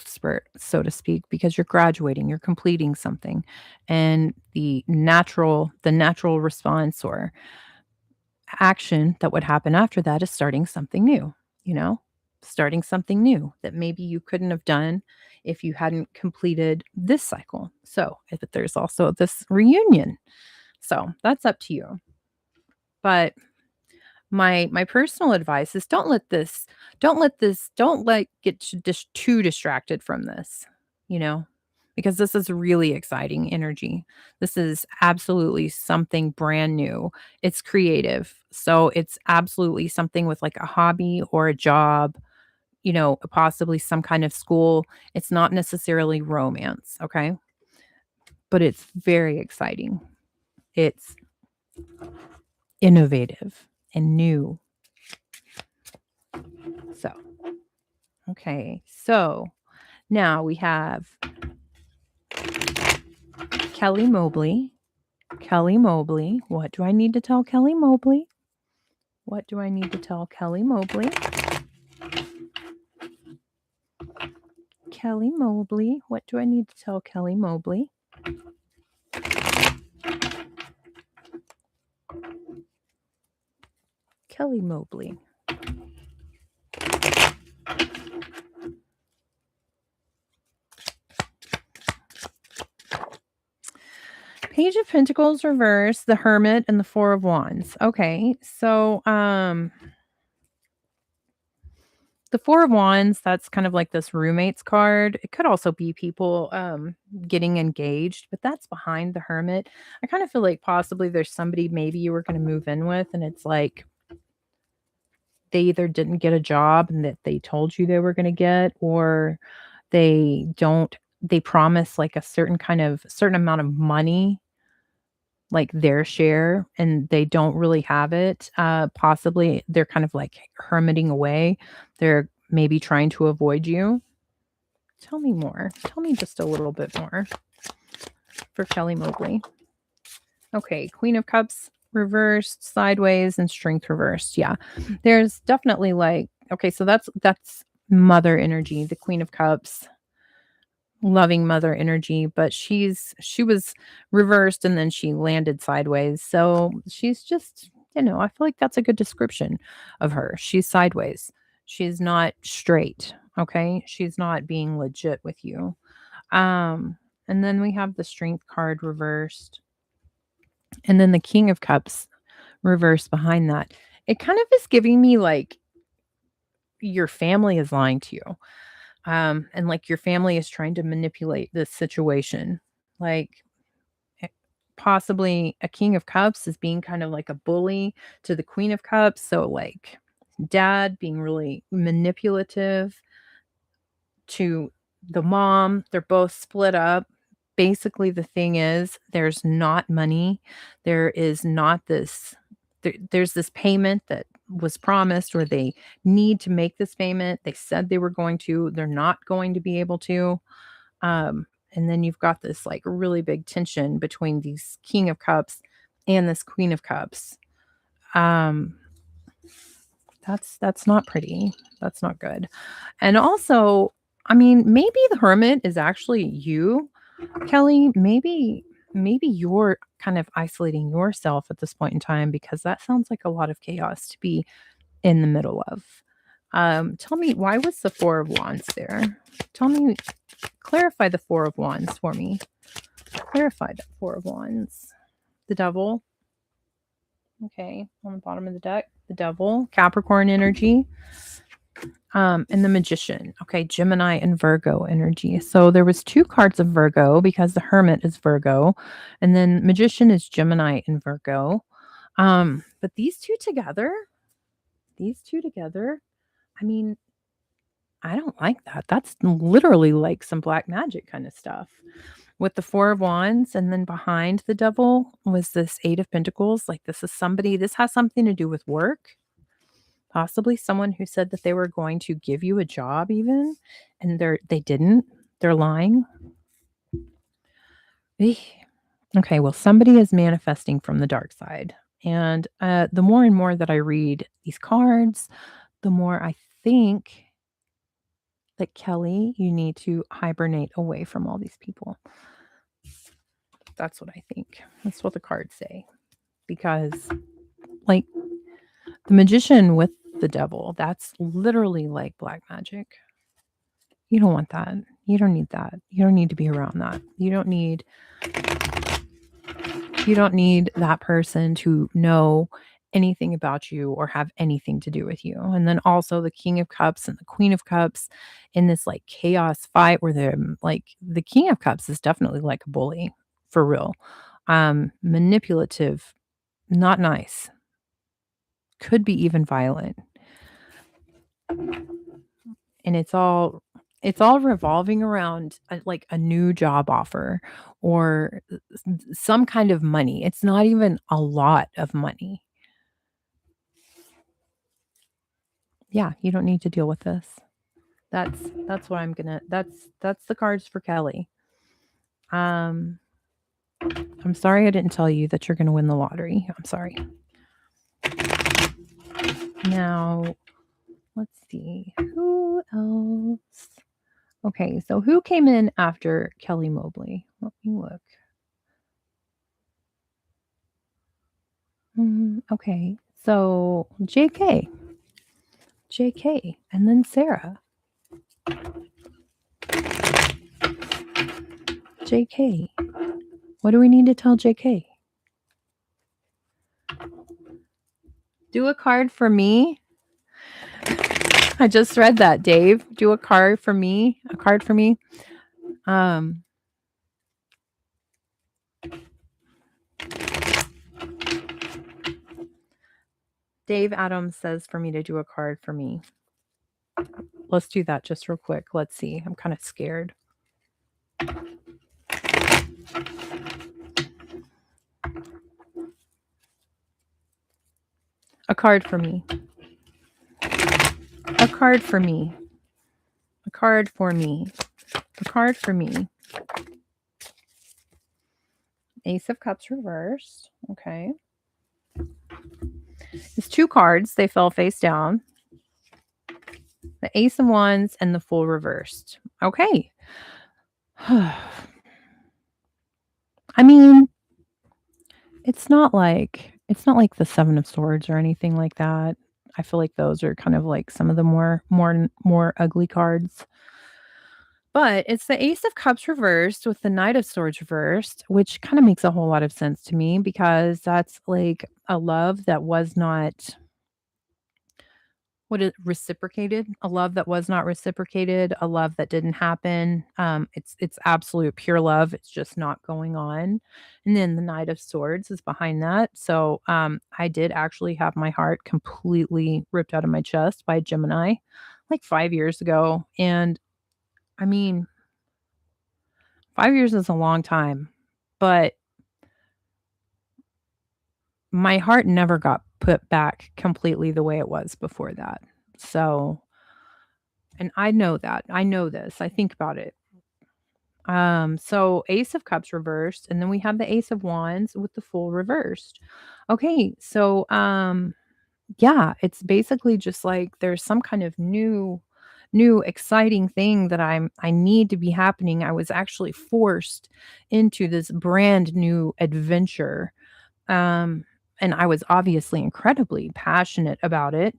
spurt, so to speak, because you're graduating, you're completing something. And the natural response or action that would happen after that is starting something new, you know, starting something new that maybe you couldn't have done if you hadn't completed this cycle. So if there's also this reunion. So that's up to you. But my personal advice is don't let get just too distracted from this, you know, because this is really exciting energy. This is absolutely something brand new. It's creative. So it's absolutely something with like a hobby or a job, you know, possibly some kind of school. It's not necessarily romance, okay? But it's very exciting. It's innovative and new. So, okay. So now we have Kelly Mobley. Kelly Mobley. What do I need to tell Kelly Mobley? What do I need to tell Kelly Mobley? Kelly Mobley. What do I need to tell Kelly Mobley? Kelly Mobley. Page of Pentacles reverse, the Hermit, and the Four of Wands. Okay, so the the Four of Wands, that's kind of like this roommates card. It could also be people getting engaged, but that's behind the Hermit. I kind of feel like possibly there's somebody maybe you were going to move in with, and it's like they either didn't get a job and that they told you they were going to get, or they promise like a certain amount of money, like their share, and they don't really have it. Possibly they're kind of like hermiting away. They're maybe trying to avoid you. Tell me more. Tell me just a little bit more for Kelly Mobley. Okay, Queen of Cups reversed, sideways, and Strength reversed. Yeah. There's definitely like, okay, so that's mother energy, the Queen of Cups, loving mother energy, but she was reversed and then she landed sideways. So she's just, I feel like that's a good description of her. She's sideways. She's not straight. Okay. She's not being legit with you. And then we have the Strength card reversed. And then the King of Cups reversed behind that. It kind of is giving me like your family is lying to you. And like your family is trying to manipulate this situation. Like possibly a King of Cups is being kind of like a bully to the Queen of Cups. So like dad being really manipulative to the mom. They're both split up. Basically, the thing is, there's not money. There is not this, there's this payment that was promised, or they need to make this payment. They said they were going to, they're not going to be able to. And then you've got this like really big tension between these King of Cups and this Queen of Cups. That's not pretty. That's not good. And also, I mean, maybe the Hermit is actually you, Kelly. Maybe you're kind of isolating yourself at this point in time, because that sounds like a lot of chaos to be in the middle of. Tell me, why was the Four of Wands there? Tell me, clarify the Four of Wands for me. Clarify the Four of Wands. The Devil. Okay, on the bottom of the deck, the Devil, Capricorn energy. And the Magician. Okay, Gemini and Virgo energy. So there was 2 cards of Virgo because the Hermit is Virgo, and then Magician is Gemini and Virgo. But these two together, I mean, I don't like that. That's literally like some black magic kind of stuff. With the Four of Wands, and then behind the Devil was this Eight of Pentacles. Like this has something to do with work. Possibly someone who said that they were going to give you a job even, and they didn't. They're lying. Eek. Okay, well, somebody is manifesting from the dark side. And the more and more that I read these cards, the more I think that, Kelly, you need to hibernate away from all these people. That's what I think. That's what the cards say. Because, like, the Magician with the Devil, that's literally like black magic. You don't want that. You don't need that. You don't need to be around that. You don't need that person to know anything about you or have anything to do with you. And then also the King of Cups and the Queen of Cups in this like chaos fight where they're like, the King of Cups is definitely like a bully for real. Manipulative, not nice. Could be even violent. And it's all revolving around like a new job offer or some kind of money. It's not even a lot of money. Yeah, you don't need to deal with this. That's what I'm gonna. That's the cards for Kelly. I'm sorry I didn't tell you that you're gonna win the lottery. I'm sorry. Now, let's see. Who else? Okay, so who came in after Kelly Mobley? Let me look. Okay, so JK, and then Sarah. JK. What do we need to tell JK? Do a card for me. I just read that, Dave. Do a card for me. A card for me. Dave Adams says for me to do a card for me. Let's do that just real quick. Let's see. I'm kind of scared. A card for me. A card for me. A card for me. A card for me. Ace of Cups reversed. Okay. It's 2 cards. They fell face down. The Ace of Wands and the Fool reversed. Okay. I mean, it's not like the 7 of Swords or anything like that. I feel like those are kind of like some of the more ugly cards. But it's the Ace of Cups reversed with the Knight of Swords reversed, which kind of makes a whole lot of sense to me because that's like a love that was not reciprocated, a love that was not reciprocated, a love that didn't happen. It's absolute pure love. It's just not going on. And then the Knight of Swords is behind that. So I did actually have my heart completely ripped out of my chest by a Gemini like 5 years ago. And I mean, 5 years is a long time, but my heart never got put back completely the way it was before that. So, and I know that. I know this. I think about it. So Ace of Cups reversed, and then we have the Ace of Wands with the Fool reversed. Okay, so yeah, it's basically just like there's some kind of new exciting thing that I need to be happening. I was actually forced into this brand new adventure. And I was obviously incredibly passionate about it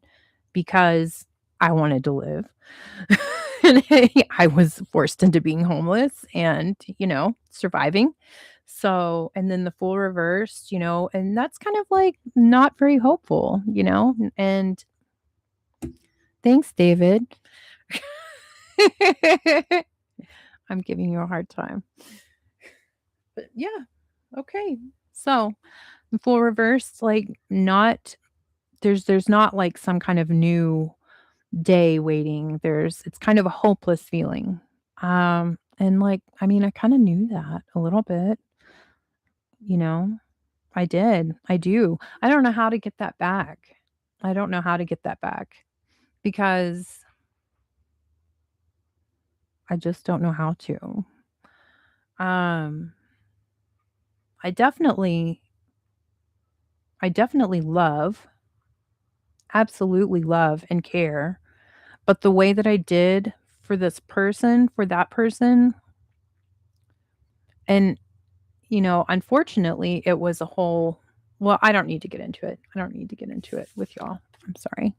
because I wanted to live. And I was forced into being homeless and, surviving. So, and then the Fool reversed, and that's kind of like not very hopeful, and thanks, David. I'm giving you a hard time. But yeah, okay. So the Fool reversed, like there's not like some kind of new day waiting. It's kind of a hopeless feeling. And like, I mean, I kind of knew that a little bit, you know. I did. I do. I don't know how to get that back. I don't know how to get that back because I just don't know how to. Um I definitely love, absolutely love and care, but the way that I did for that person, and unfortunately, it was a whole well, I don't need to get into it. I don't need to get into it with y'all. I'm sorry.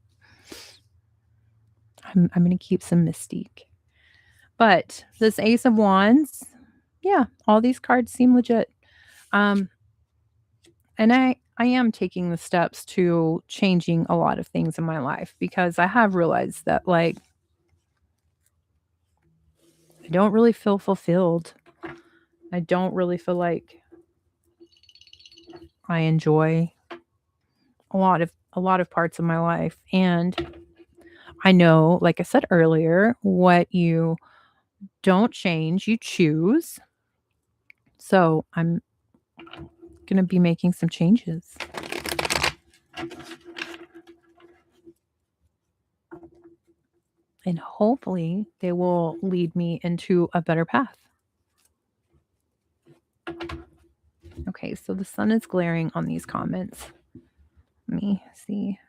I'm going to keep some mystique. But this Ace of Wands, yeah, all these cards seem legit. And I am taking the steps to changing a lot of things in my life because I have realized that like I don't really feel fulfilled. I don't really feel like I enjoy a lot of parts of my life. And I know, like I said earlier, what you don't change, you choose. So I'm going to be making some changes. And hopefully they will lead me into a better path. Okay, so the sun is glaring on these comments. Let me see.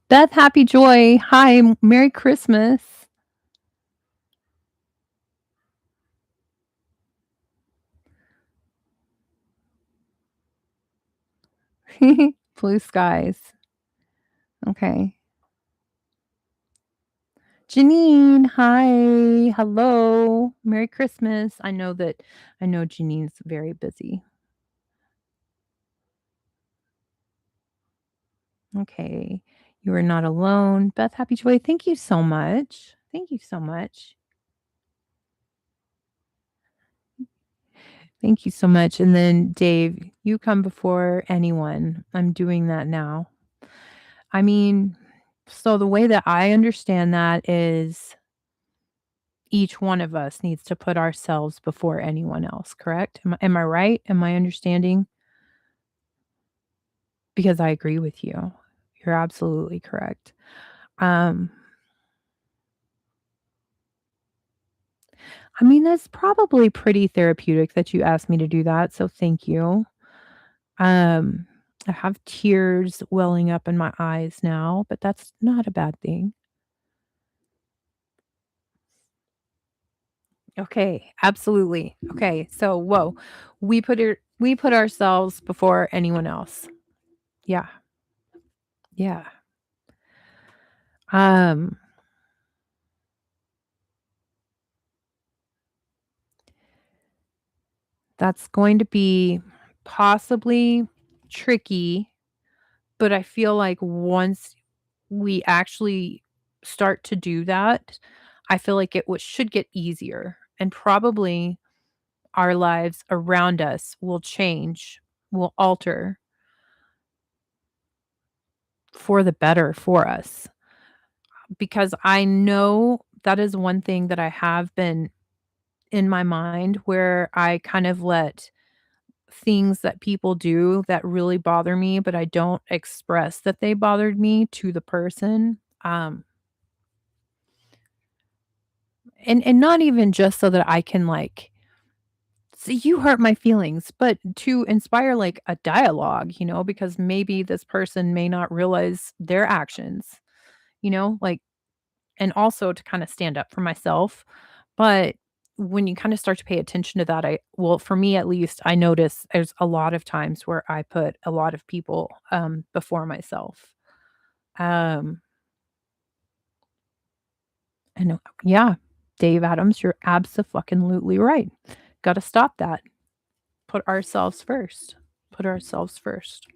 Beth, happy joy. Hi, Merry Christmas. Blue skies. Okay. Janine, hi. Hello. Merry Christmas. I know Janine's very busy. Okay. You are not alone. Beth Happy Joy, thank you so much. Thank you so much. Thank you so much. And then Dave, you come before anyone. I'm doing that now. I mean, so the way that I understand that is each one of us needs to put ourselves before anyone else, correct? Am I right? Am I understanding? Because I agree with you. You're absolutely correct. Um, I mean, that's probably pretty therapeutic that you asked me to do that, so thank you. Um, I have tears welling up in my eyes now, but that's not a bad thing. Okay, absolutely. Okay, so whoa, we put ourselves before anyone else. Yeah, yeah. Um, that's going to be possibly tricky, but I feel like once we actually start to do that, I feel like should get easier, and probably our lives around us will change, will alter for the better for us. Because I know that is one thing that I have been in my mind where I kind of let things that people do that really bother me, but I don't express that they bothered me to the person. And not even just so that I can like see you hurt my feelings, but to inspire like a dialogue, because maybe this person may not realize their actions, like, and also to kind of stand up for myself. But when you kind of start to pay attention to that, well, for me at least, I notice there's a lot of times where I put a lot of people before myself. Um and yeah, Dave Adams, you're abso-fucking-lutely right. Got to stop that. Put ourselves first. Put ourselves first.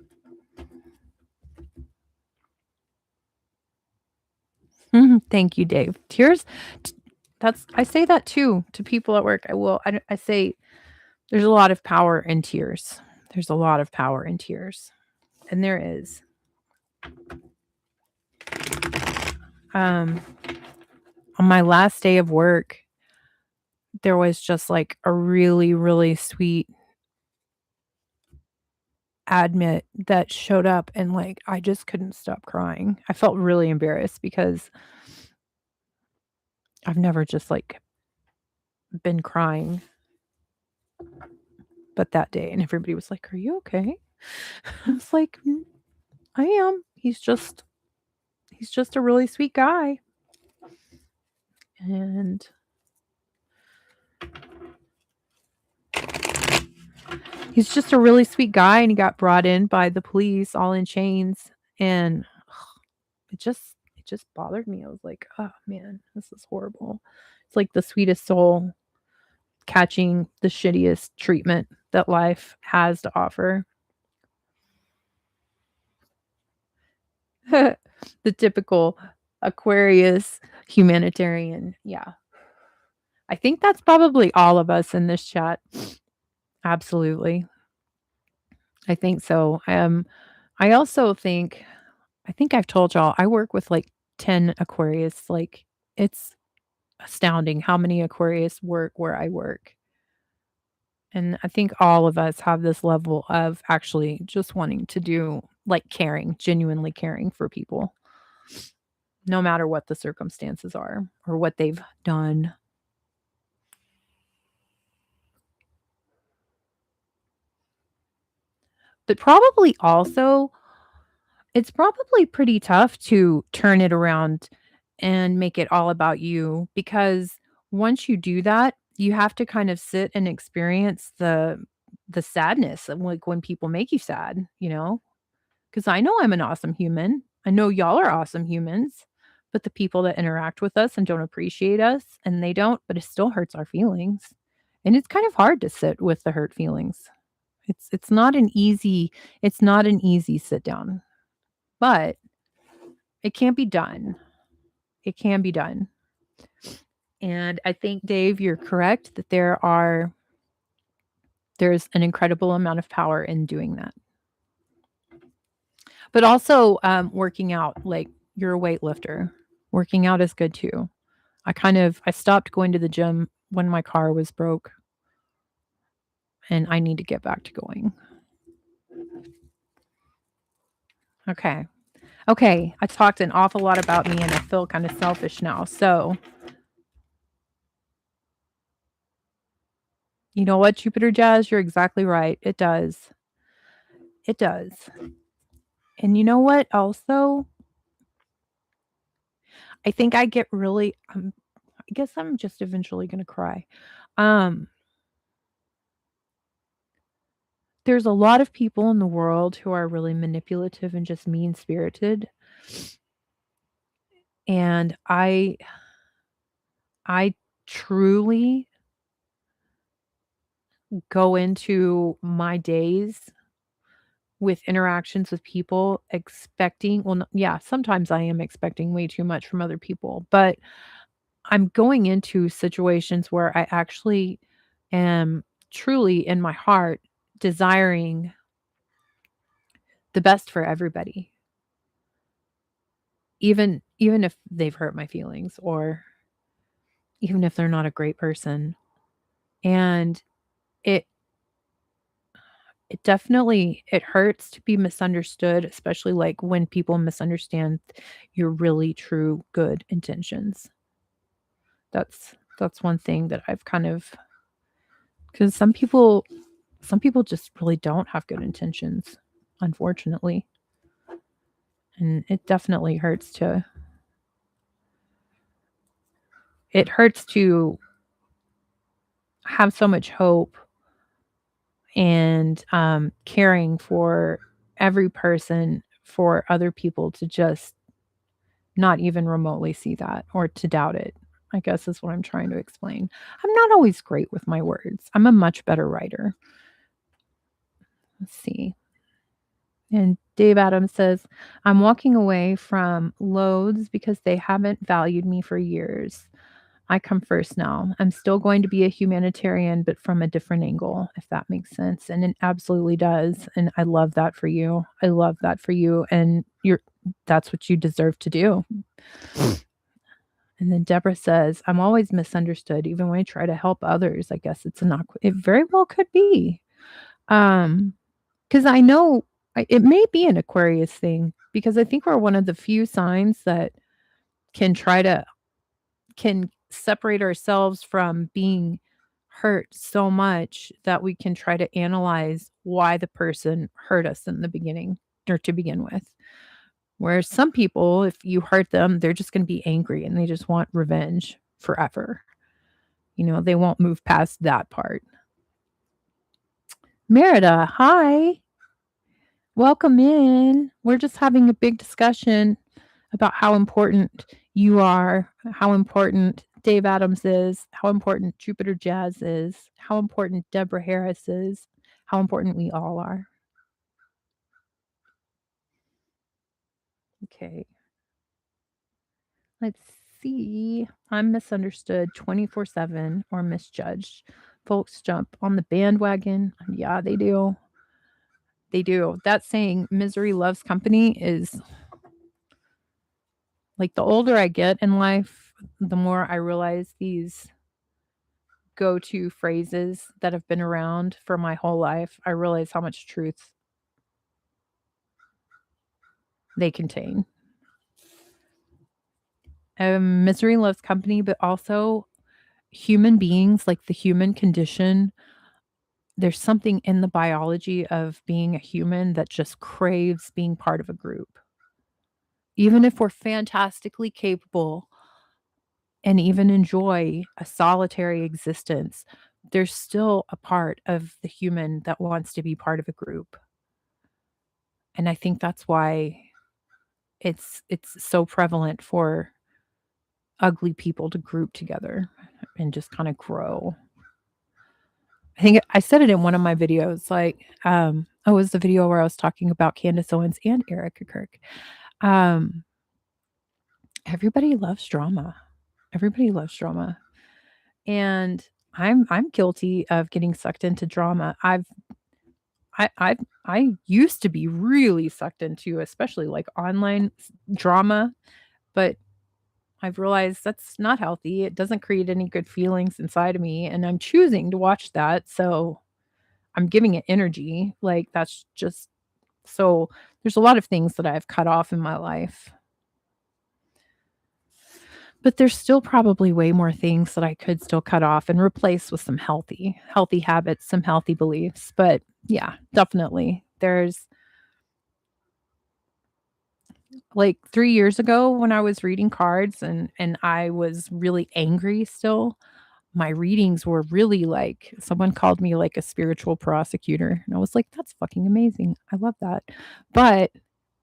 Thank you, Dave. Tears that's I say that too to people at work. I say there's a lot of power in tears. There's a lot of power in tears. And there is. Um, on my last day of work, there was just like a really, really sweet admit that showed up and like I just couldn't stop crying. I felt really embarrassed because I've never just like been crying but that day and everybody was like, "Are you okay?" I was like, I am. He's just a really sweet guy." And he's just a really sweet guy, and he got brought in by the police all in chains, and it just bothered me. I was like, "Oh, man, this is horrible." It's like the sweetest soul catching the shittiest treatment that life has to offer. The typical Aquarius humanitarian. Yeah. I think that's probably all of us in this chat. Absolutely. I think so. I also I think I've told y'all I work with like 10 Aquarius. Like it's astounding how many Aquarius work where I work. And I think all of us have this level of actually just wanting to do like caring, genuinely caring for people, no matter what the circumstances are or what they've done. But probably also it's probably pretty tough to turn it around and make it all about you because once you do that, you have to kind of sit and experience the sadness of like when people make you sad, Because I know I'm an awesome human. I know y'all are awesome humans, but the people that interact with us and don't appreciate us and they don't, but it still hurts our feelings. And it's kind of hard to sit with the hurt feelings. It's not an easy sit down. but it can't be done. It can be done. And I think, Dave, you're correct that there's an incredible amount of power in doing that. But also working out, like you're a weightlifter. Working out is good too. I stopped going to the gym when my car was broke, and I need to get back to going. Okay. Okay, I talked an awful lot about me and I feel kind of selfish now. So, you know what, Jupiter Jazz, you're exactly right. It does. It does. And you know what also? I think I get really I guess I'm just eventually going to cry. Um there's a lot of people in the world who are really manipulative and just mean-spirited. And I truly go into my days with interactions with people expecting, well, yeah, sometimes I am expecting way too much from other people, but I'm going into situations where I actually am truly in my heart desiring the best for everybody, even if they've hurt my feelings or even if they're not a great person. And it it hurts to be misunderstood, especially like when people misunderstand your really true good intentions. That's one thing that I've kind of, because some people just really don't have good intentions, unfortunately. And it hurts to have so much hope and caring for every person for other people to just not even remotely see that or to doubt it, I guess is what I'm trying to explain. I'm not always great with my words. I'm a much better writer. Let's see. And Dave Adams says, I'm walking away from loads because they haven't valued me for years. I come first now. I'm still going to be a humanitarian, but from a different angle, if that makes sense. And it absolutely does. And I love that for you. I love that for you. And that's what you deserve to do. And then Deborah says, I'm always misunderstood, even when I try to help others. I guess it very well could be. Because I know it may be an Aquarius thing, because I think we're one of the few signs that can separate ourselves from being hurt so much that we can try to analyze why the person hurt us in the beginning or to begin with. Whereas some people, if you hurt them, they're just going to be angry and they just want revenge forever. They won't move past that part. Merida, hi. Welcome in. We're just having a big discussion about how important you are, how important Dave Adams is, how important Jupiter Jazz is, how important Deborah Harris is, how important we all are. Okay. Let's see. I'm misunderstood 24/7 or misjudged. Folks jump on the bandwagon. Yeah, they do. They do. That saying, misery loves company, is like the older I get in life, the more I realize these go-to phrases that have been around for my whole life. I realize how much truth they contain. Misery loves company, but also human beings, like the human condition. There's something in the biology of being a human that just craves being part of a group. Even if we're fantastically capable and even enjoy a solitary existence, there's still a part of the human that wants to be part of a group. And I think that's why it's so prevalent for ugly people to group together and just kind of grow. I think I said it in one of my videos, like, Oh, it was the video where I was talking about Candace Owens and Erica Kirk. Everybody loves drama. Everybody loves drama. And I'm guilty of getting sucked into drama. I used to be really sucked into, especially like online drama, but I've realized that's not healthy. It doesn't create any good feelings inside of me, and I'm choosing to watch that. So I'm giving it energy. Like that's just so there's a lot of things that I've cut off in my life. But there's still probably way more things that I could still cut off and replace with some healthy habits, some healthy beliefs. But yeah, definitely. There's like 3 years ago when I was reading cards and I was really angry still, my readings were really like someone called me like a spiritual prosecutor. And I was like, that's fucking amazing. I love that. But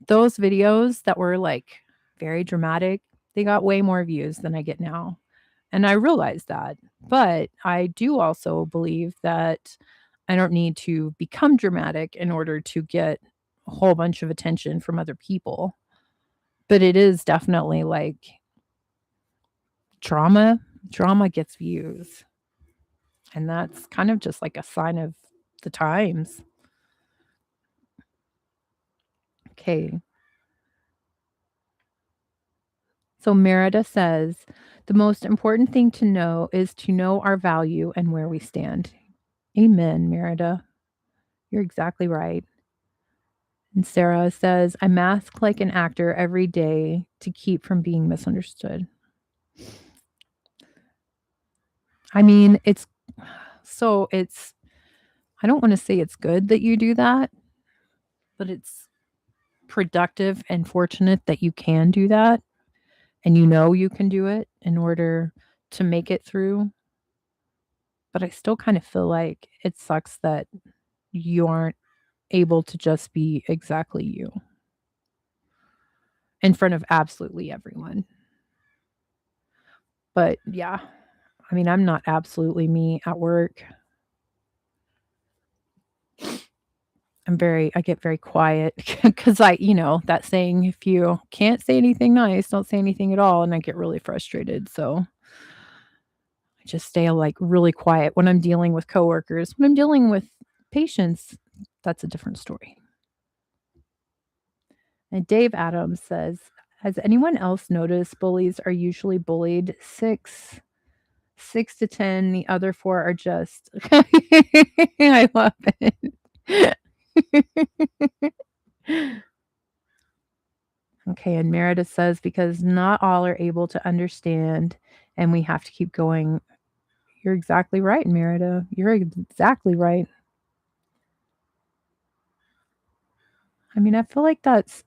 those videos that were like very dramatic, they got way more views than I get now. And I realized that. But I do also believe that I don't need to become dramatic in order to get a whole bunch of attention from other people. But it is definitely like drama gets views. And that's kind of just like a sign of the times. Okay. So Merida says, the most important thing to know is to know our value and where we stand. Amen, Merida. You're exactly right. And Sarah says, I mask like an actor every day to keep from being misunderstood. I mean, it's, I don't want to say it's good that you do that, but it's productive and fortunate that you can do that. And you know you can do it in order to make it through. But I still kind of feel like it sucks that you aren't able to just be exactly you in front of absolutely everyone. But yeah, I mean, I'm not absolutely me at work. I get very quiet because that saying, if you can't say anything nice, don't say anything at all. And I get really frustrated. So I just stay like really quiet when I'm dealing with coworkers. When I'm dealing with patients, that's a different story. And Dave Adams says, has anyone else noticed bullies are usually bullied 6 to 10? The other 4 are just, I love it. Okay, and Meredith says, because not all are able to understand and we have to keep going. You're exactly right, Meredith. You're exactly right. I mean, I feel like that's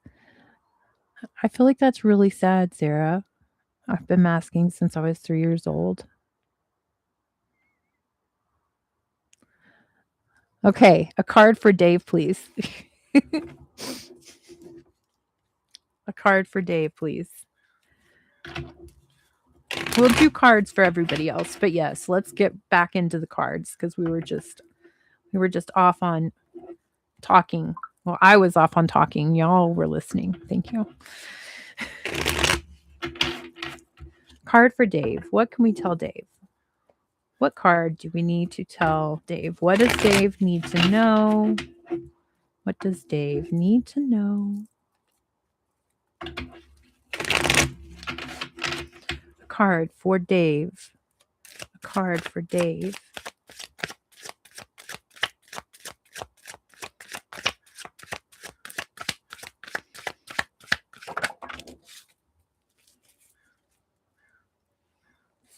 really sad, Sarah. I've been masking since I was 3 years old. Okay, a card for Dave, please. A card for Dave, please. We'll do cards for everybody else, but yes, let's get back into the cards because we were just off on talking. Well, I was off on talking. Y'all were listening. Thank you. Card for Dave. What can we tell Dave? What card do we need to tell Dave? What does Dave need to know? What does Dave need to know? A card for Dave. A card for Dave.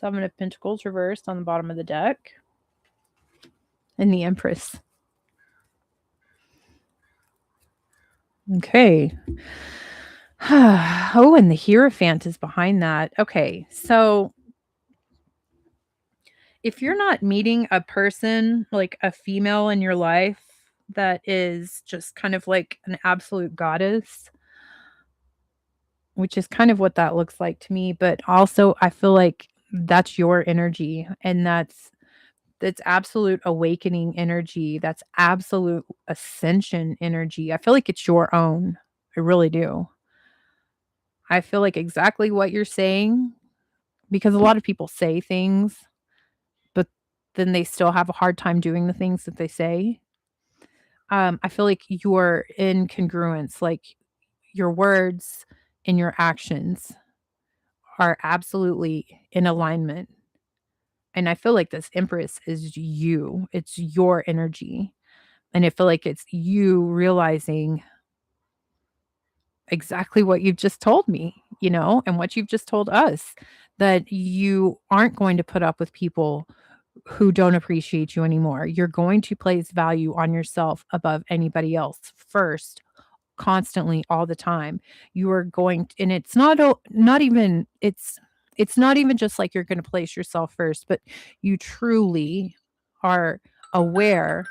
Seven of Pentacles reversed on the bottom of the deck. And the Empress. Okay. Oh, and the Hierophant is behind that. Okay, so if you're not meeting a person, like a female in your life that is just kind of like an absolute goddess, which is kind of what that looks like to me, but also I feel like that's your energy and That's absolute awakening energy. That's absolute ascension energy. I feel like it's your own. I really do. I feel like exactly what you're saying, because a lot of people say things, but then they still have a hard time doing the things that they say. I feel like you're in congruence, like your words and your actions are absolutely in alignment. And I feel like this Empress is you. It's your energy. And I feel like it's you realizing exactly what you've just told me, and what you've just told us, that you aren't going to put up with people who don't appreciate you anymore. You're going to place value on yourself above anybody else first, constantly, all the time. You are going and it's not even it's not even just like you're going to place yourself first, but you truly are aware.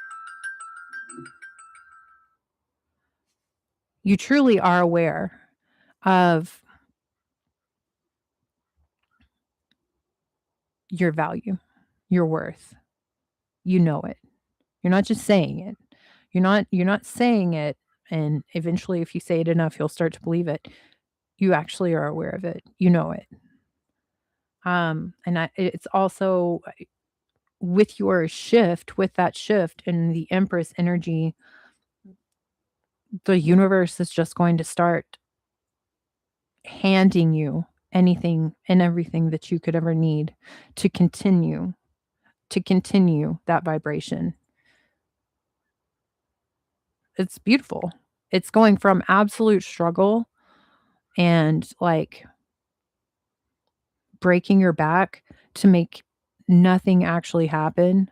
You truly are aware of your value, your worth. You know it. You're not just saying it. You're not saying it, and eventually if you say it enough, you'll start to believe it. You actually are aware of it. You know it. It's also with your shift, with that shift in the Empress energy, the universe is just going to start handing you anything and everything that you could ever need to continue that vibration. It's beautiful. It's going from absolute struggle and like breaking your back to make nothing actually happen,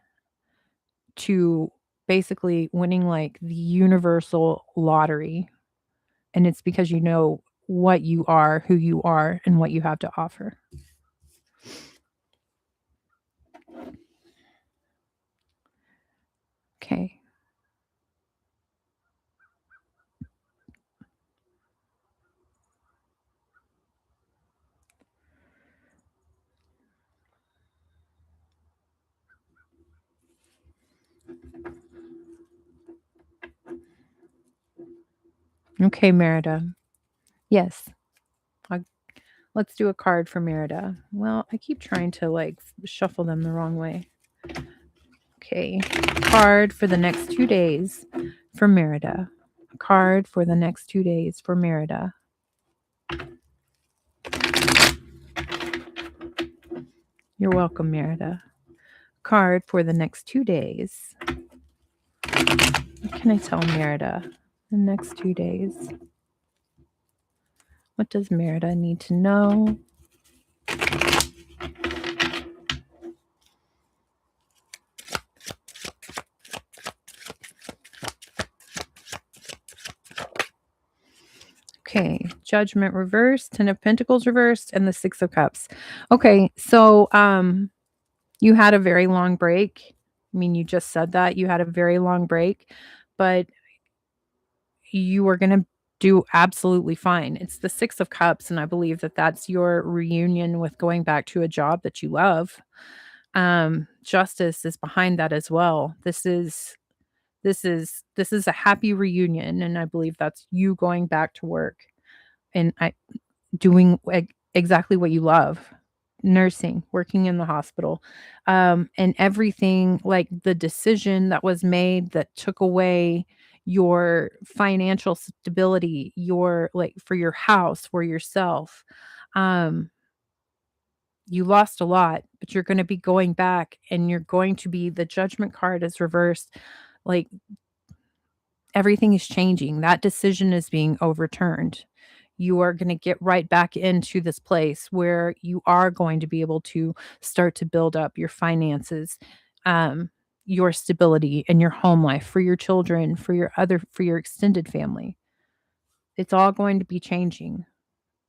to basically winning like the universal lottery. And it's because you know what you are, who you are, and what you have to offer. Okay. Okay, Merida. Yes. I, let's do a card for Merida. Well, I keep trying to like shuffle them the wrong way. Okay. Card for the next 2 days for Merida. A card for the next 2 days for Merida. You're welcome, Merida. Card for the next 2 days. What can I tell Merida the next 2 days? What does Merida need to know? Okay, Judgment reversed, Ten of Pentacles reversed, and the Six of Cups. Okay, so you had a very long break. I mean, you just said that you had a very long break, but you were going to do absolutely fine. It's the Six of Cups, and I believe that that's your reunion with going back to a job that you love. Justice is behind that as well. This is a happy reunion, and I believe that's you going back to work and doing exactly what you love. Nursing, working in the hospital, and everything, like the decision that was made that took away your financial stability, your like for your house, for yourself. Um, you lost a lot, but you're going to be going back, and you're going to be, the Judgment card is reversed. Like everything is changing. That decision is being overturned. You are going to get right back into this place where you are going to be able to start to build up your finances, your stability and your home life for your children, for your extended family. It's all going to be changing.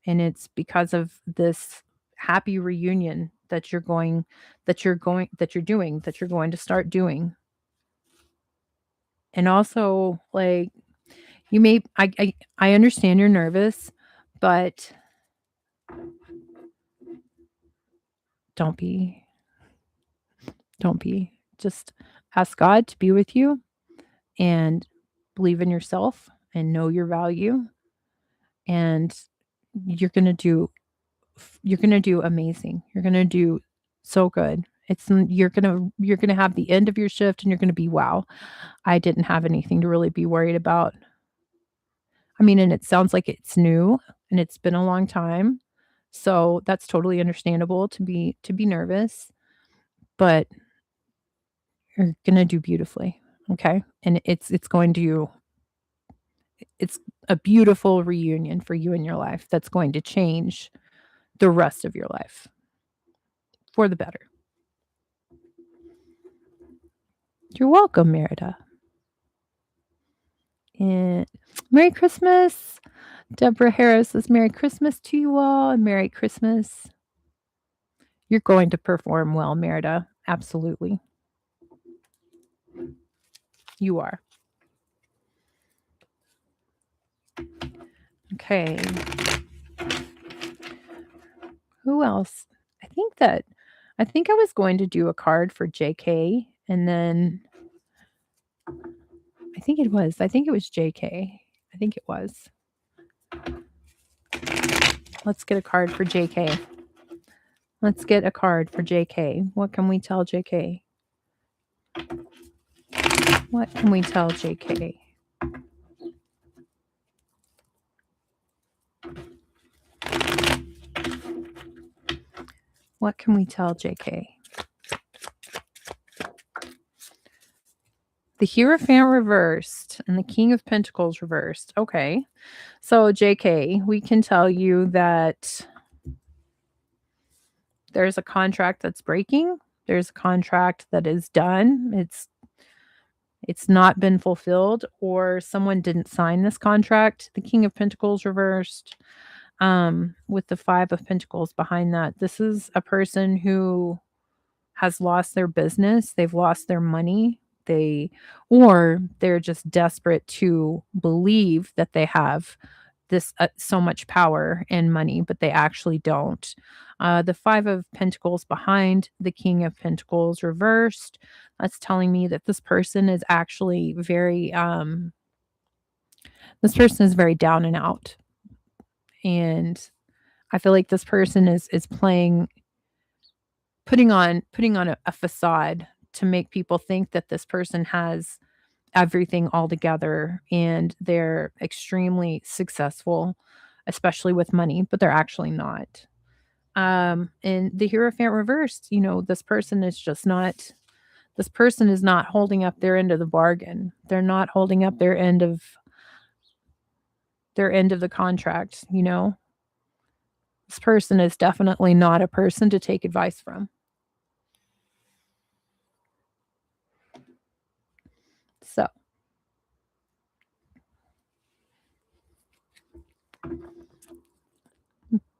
And it's because of this happy reunion that you're going to start doing. And also, like, you may I understand you're nervous, but don't be. Don't be. Just ask God to be with you and believe in yourself and know your value, and you're going to do amazing. You're going to do so good. You're going to have the end of your shift and you're going to be wow. I didn't have anything to really be worried about. I mean, and it sounds like it's new and it's been a long time. So that's totally understandable to be nervous, but you're going to do beautifully. Okay? And it's a beautiful reunion for you in your life that's going to change the rest of your life for the better. You're welcome, Merida. And Merry Christmas. Deborah Harris says, Merry Christmas to you all and Merry Christmas. You're going to perform well, Merida. Absolutely. You are. Okay. Who else? I think I was going to do a card for JK, and then I think it was JK. I think it was. Let's get a card for JK. Let's get a card for JK. What can we tell JK? What can we tell JK? What can we tell JK? The Hierophant reversed and the King of Pentacles reversed. Okay. So JK, we can tell you that there's a contract that's breaking. There's a contract that is done. It's not been fulfilled, or someone didn't sign this contract. The King of Pentacles reversed with the Five of Pentacles behind that. This is a person who has lost their business. They've lost their money. They're just desperate to believe that they have this so much power and money, but they actually don't. The Five of Pentacles behind the King of Pentacles reversed. That's telling me that this person is actually very down and out. And I feel like this person is putting on a facade to make people think that this person has everything all together and they're extremely successful, especially with money, but they're actually not. And the Hierophant reversed, this person is not holding up their end of the bargain. They're not holding up their end of the contract. This person is definitely not a person to take advice from. So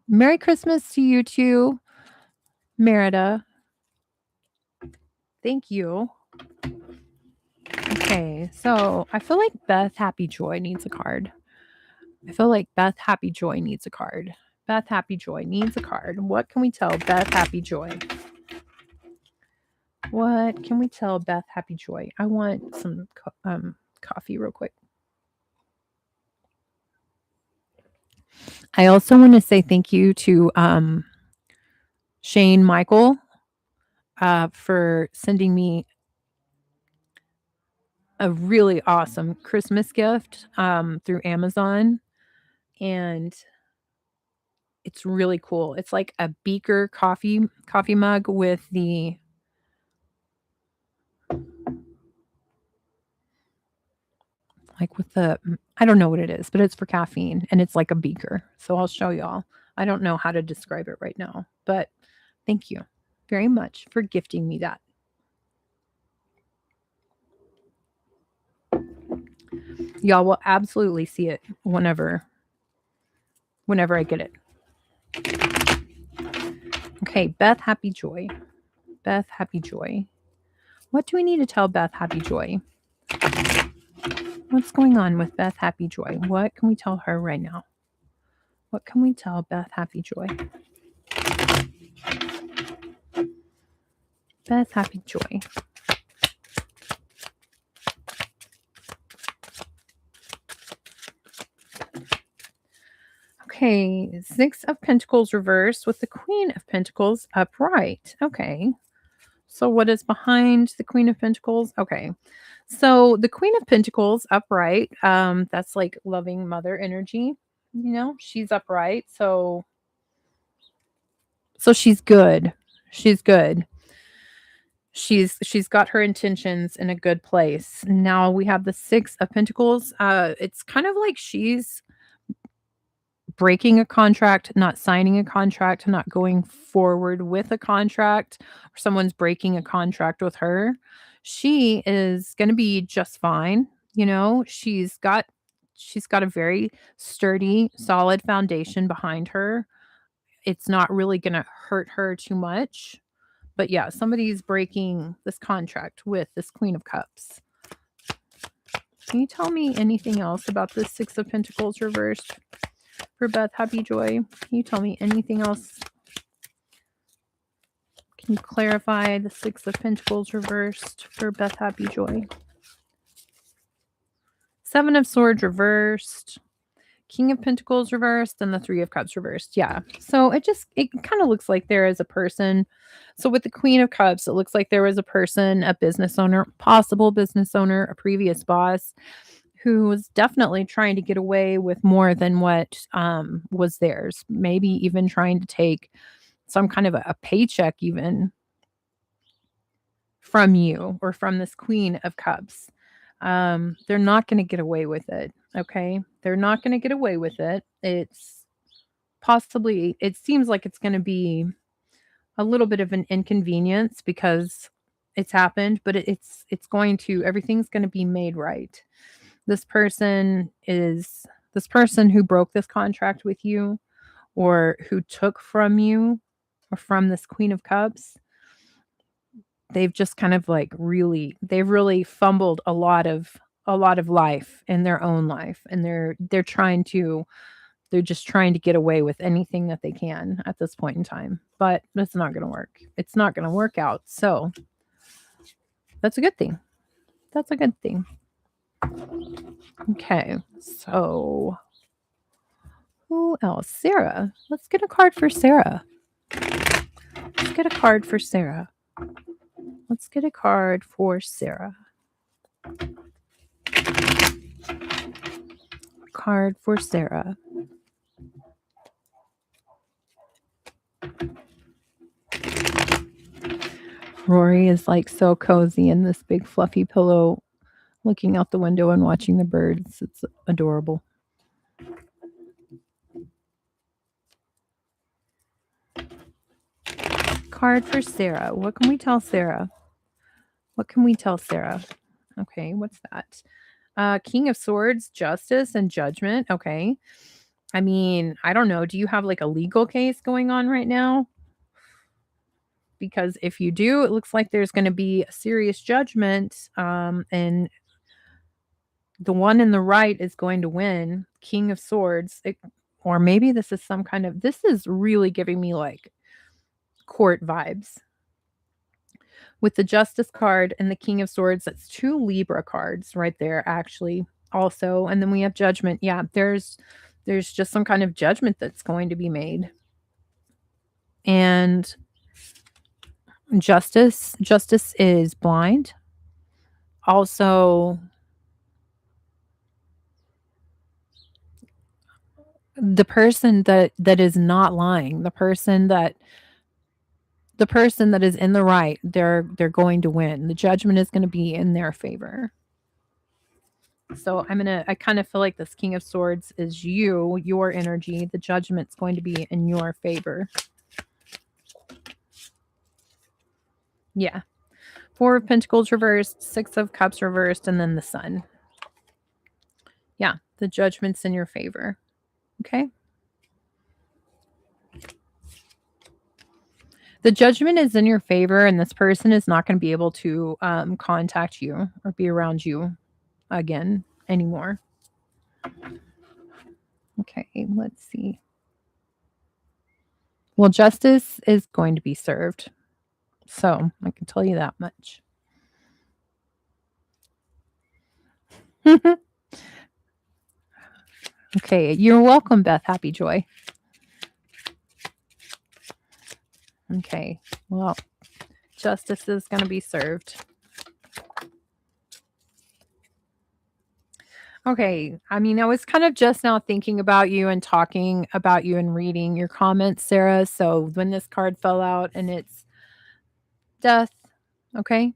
Merry Christmas to you too, Merida. Thank you. Okay, so I feel like Beth Happy Joy needs a card. Beth Happy Joy needs a card. What can we tell Beth Happy Joy? What can we tell Beth Happy Joy? I want some coffee real quick. I also want to say thank you to Shane Michael for sending me a really awesome Christmas gift through Amazon. And it's really cool. It's like a beaker coffee mug with the I don't know what it is, but it's for caffeine and it's like a beaker. So I'll show y'all. I don't know how to describe it right now, but thank you very much for gifting me that. Y'all will absolutely see it whenever I get it. Okay, Beth Happy Joy. Beth Happy Joy. What do we need to tell Beth Happy Joy? What's going on with Beth Happy Joy? What can we tell her right now? What can we tell Beth Happy Joy? Beth Happy Joy. Okay, Six of Pentacles reversed with the Queen of Pentacles upright. Okay. So what is behind the Queen of Pentacles? Okay. So the Queen of Pentacles upright, that's like loving mother energy. She's upright. So she's good. She's good. She's got her intentions in a good place. Now we have the Six of Pentacles. It's kind of like she's breaking a contract, not signing a contract, not going forward with a contract, or someone's breaking a contract with her. She is going to be just fine. She's got a very sturdy, solid foundation behind her. It's not really going to hurt her too much. But yeah, somebody's breaking this contract with this Queen of Cups. Can you tell me anything else about this Six of Pentacles reversed for Beth Happy Joy? Can you tell me anything else? Can you clarify the Six of Pentacles reversed for Beth Happy Joy? Seven of Swords reversed. King of Pentacles reversed, and the Three of Cups reversed. Yeah. So it kind of looks like there is a person. So with the Queen of Cups, it looks like there was a person, a business owner, possible business owner, a previous boss who was definitely trying to get away with more than what was theirs. Maybe even trying to take some kind of a paycheck even from you or from this Queen of Cups. They're not going to get away with it. Okay. They're not going to get away with it. It seems like it's going to be a little bit of an inconvenience because it's happened, but everything's going to be made right. This person who broke this contract with you or who took from you or from this Queen of Cups, they've just kind of they've really fumbled a lot of life in their own life, and they're just trying to get away with anything that they can at this point in time. But that's not going to work. It's not going to work out. So that's a good thing. That's a good thing. Okay. So who else? Sarah. Let's get a card for Sarah. Let's get a card for Sarah. Let's get a card for Sarah. Card for Sarah. Rory is like so cozy in this big fluffy pillow, looking out the window and watching the birds. It's adorable. Card for Sarah. What can we tell Sarah? What can we tell Sarah? Okay, what's that? King of Swords, Justice, and Judgment. Okay. I mean, I don't know. Do you have like a legal case going on right now? Because if you do, it looks like there's going to be a serious judgment, and the one in the right is going to win. King of Swords. Or maybe this is really giving me like court vibes. With the Justice card and the King of Swords, that's two Libra cards right there, actually, also. And then we have Judgment. Yeah, there's just some kind of judgment that's going to be made. And Justice is blind. Also, the person that is not lying, the person that is in the right, they're going to win. The judgment is going to be in their favor. So I kind of feel like this King of Swords is your energy. The judgment's going to be in your favor. Yeah. Four of Pentacles reversed, Six of Cups reversed, and then the Sun. Yeah, the judgment's in your favor. Okay. The judgment is in your favor, and this person is not going to be able to contact you or be around you again anymore. Okay, let's see. Well, justice is going to be served. So I can tell you that much. Okay, you're welcome, Beth. Happy Joy. Okay, well, justice is going to be served. Okay, I mean, I was kind of just now thinking about you and talking about you and reading your comments, Sarah. So when this card fell out and it's death, okay,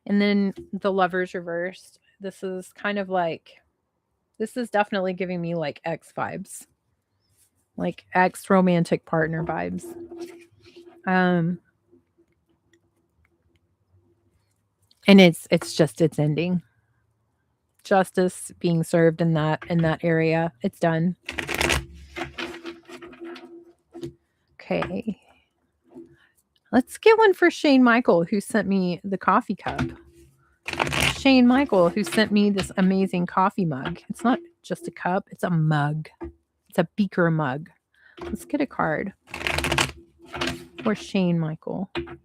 and then the Lovers reversed, this is kind of like, this is definitely giving me like ex vibes, like ex romantic partner vibes. And it's ending. Justice being served in that area. It's done. Okay. Let's get one for Shane Michael, who sent me the coffee cup. Shane Michael, who sent me this amazing coffee mug. It's not just a cup, it's a mug. It's a beaker mug. Let's get a card for Shane Michael. Let's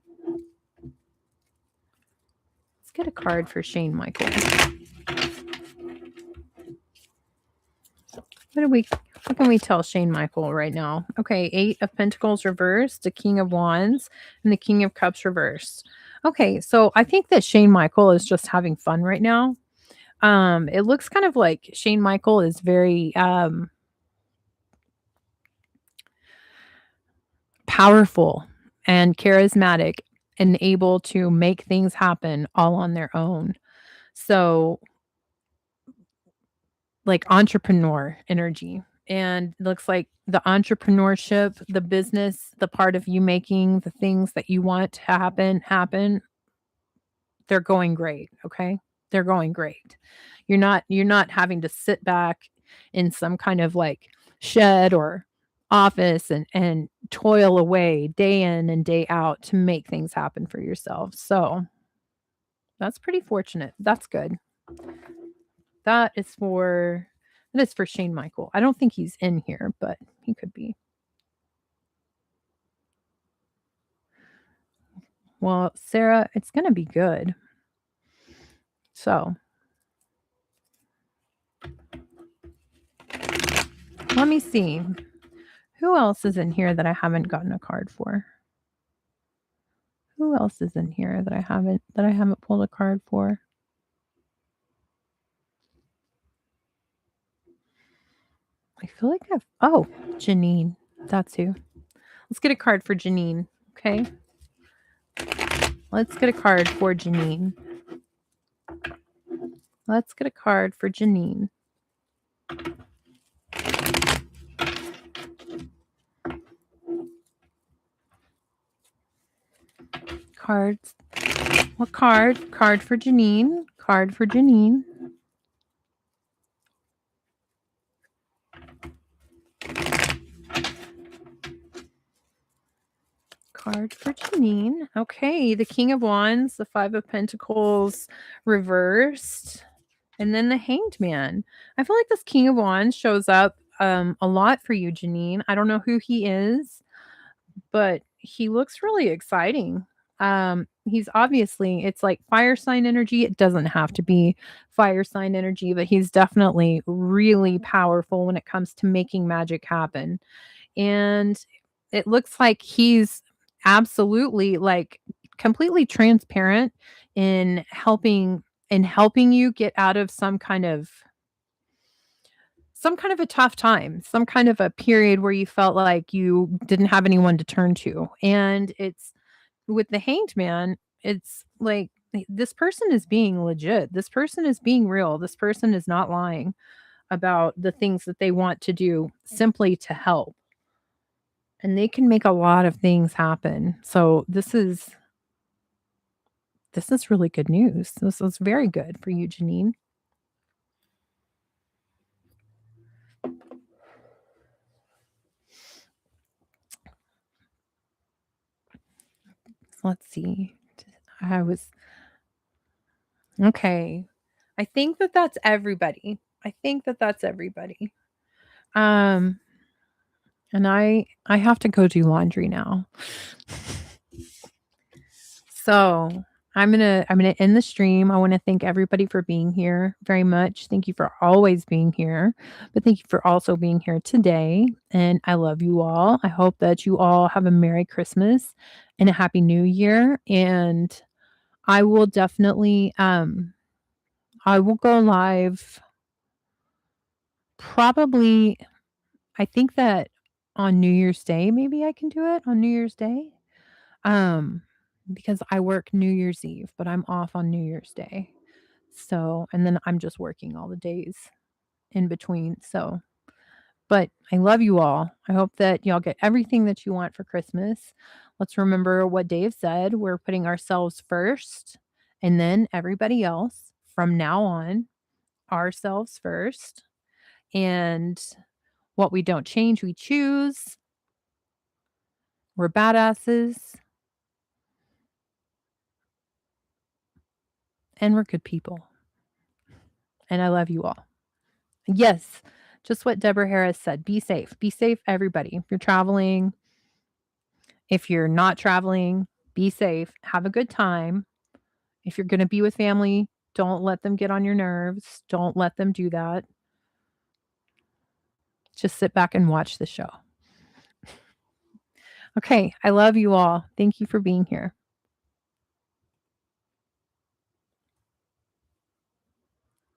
get a card for Shane Michael. What can we tell Shane Michael right now? Okay, 8 of Pentacles reversed, the King of Wands, and the King of Cups reversed. Okay, so I think that Shane Michael is just having fun right now. It looks kind of like Shane Michael is very powerful and charismatic and able to make things happen all on their own. So, like entrepreneur energy. And it looks like the entrepreneurship, the business, the part of you making the things that you want to happen, they're going great. Okay. They're going great. You're not having to sit back in some kind of like shed or office and toil away day in and day out to make things happen for yourself. So that's pretty fortunate. That's good. That is for Shane Michael. I don't think he's in here, but he could be. Well, Sarah, it's going to be good. So, let me see. Who else is in here that I haven't gotten a card for? Who else is in here that I haven't pulled a card for? I feel like Janine. That's who. Let's get a card for Janine. Okay. Let's get a card for Janine. Let's get a card for Janine. Cards. What card? Card for Janine. Card for Janine. Card for Janine. Okay, the King of Wands, the 5 of Pentacles reversed, and then the Hanged Man. I feel like this King of Wands shows up a lot for you, Janine. I don't know who he is, but he looks really exciting. He's obviously, it's like fire sign energy. It doesn't have to be fire sign energy, but he's definitely really powerful when it comes to making magic happen. And it looks like he's absolutely like completely transparent in helping you get out of some kind of a tough time, some kind of a period where you felt like you didn't have anyone to turn to. And it's with the Hanged Man, it's like this person is being legit. This person is being real. This person is not lying about the things that they want to do simply to help. And they can make a lot of things happen. So this is really good news. This is very good for you, Janine. Let's see. Okay. I think that that's everybody. And I have to go do laundry now. So I'm gonna end the stream. I want to thank everybody for being here very much. Thank you for always being here, but thank you for also being here today. And I love you all. I hope that you all have a Merry Christmas and a Happy New Year. And I will definitely I will go live probably, I think that on New Year's Day, maybe I can do it on New Year's Day. Because I work New Year's Eve, but I'm off on New Year's Day. So, and then I'm just working all the days in between. So, but I love you all. I hope that y'all get everything that you want for Christmas. Let's remember what Dave said. We're putting ourselves first and then everybody else from now on, ourselves first. And what we don't change, we choose. We're badasses. And we're good people. And I love you all. Yes, just what Deborah Harris said. Be safe. Be safe, everybody. If you're traveling, if you're not traveling, be safe. Have a good time. If you're going to be with family, don't let them get on your nerves. Don't let them do that. Just sit back and watch the show. Okay, I love you all. Thank you for being here.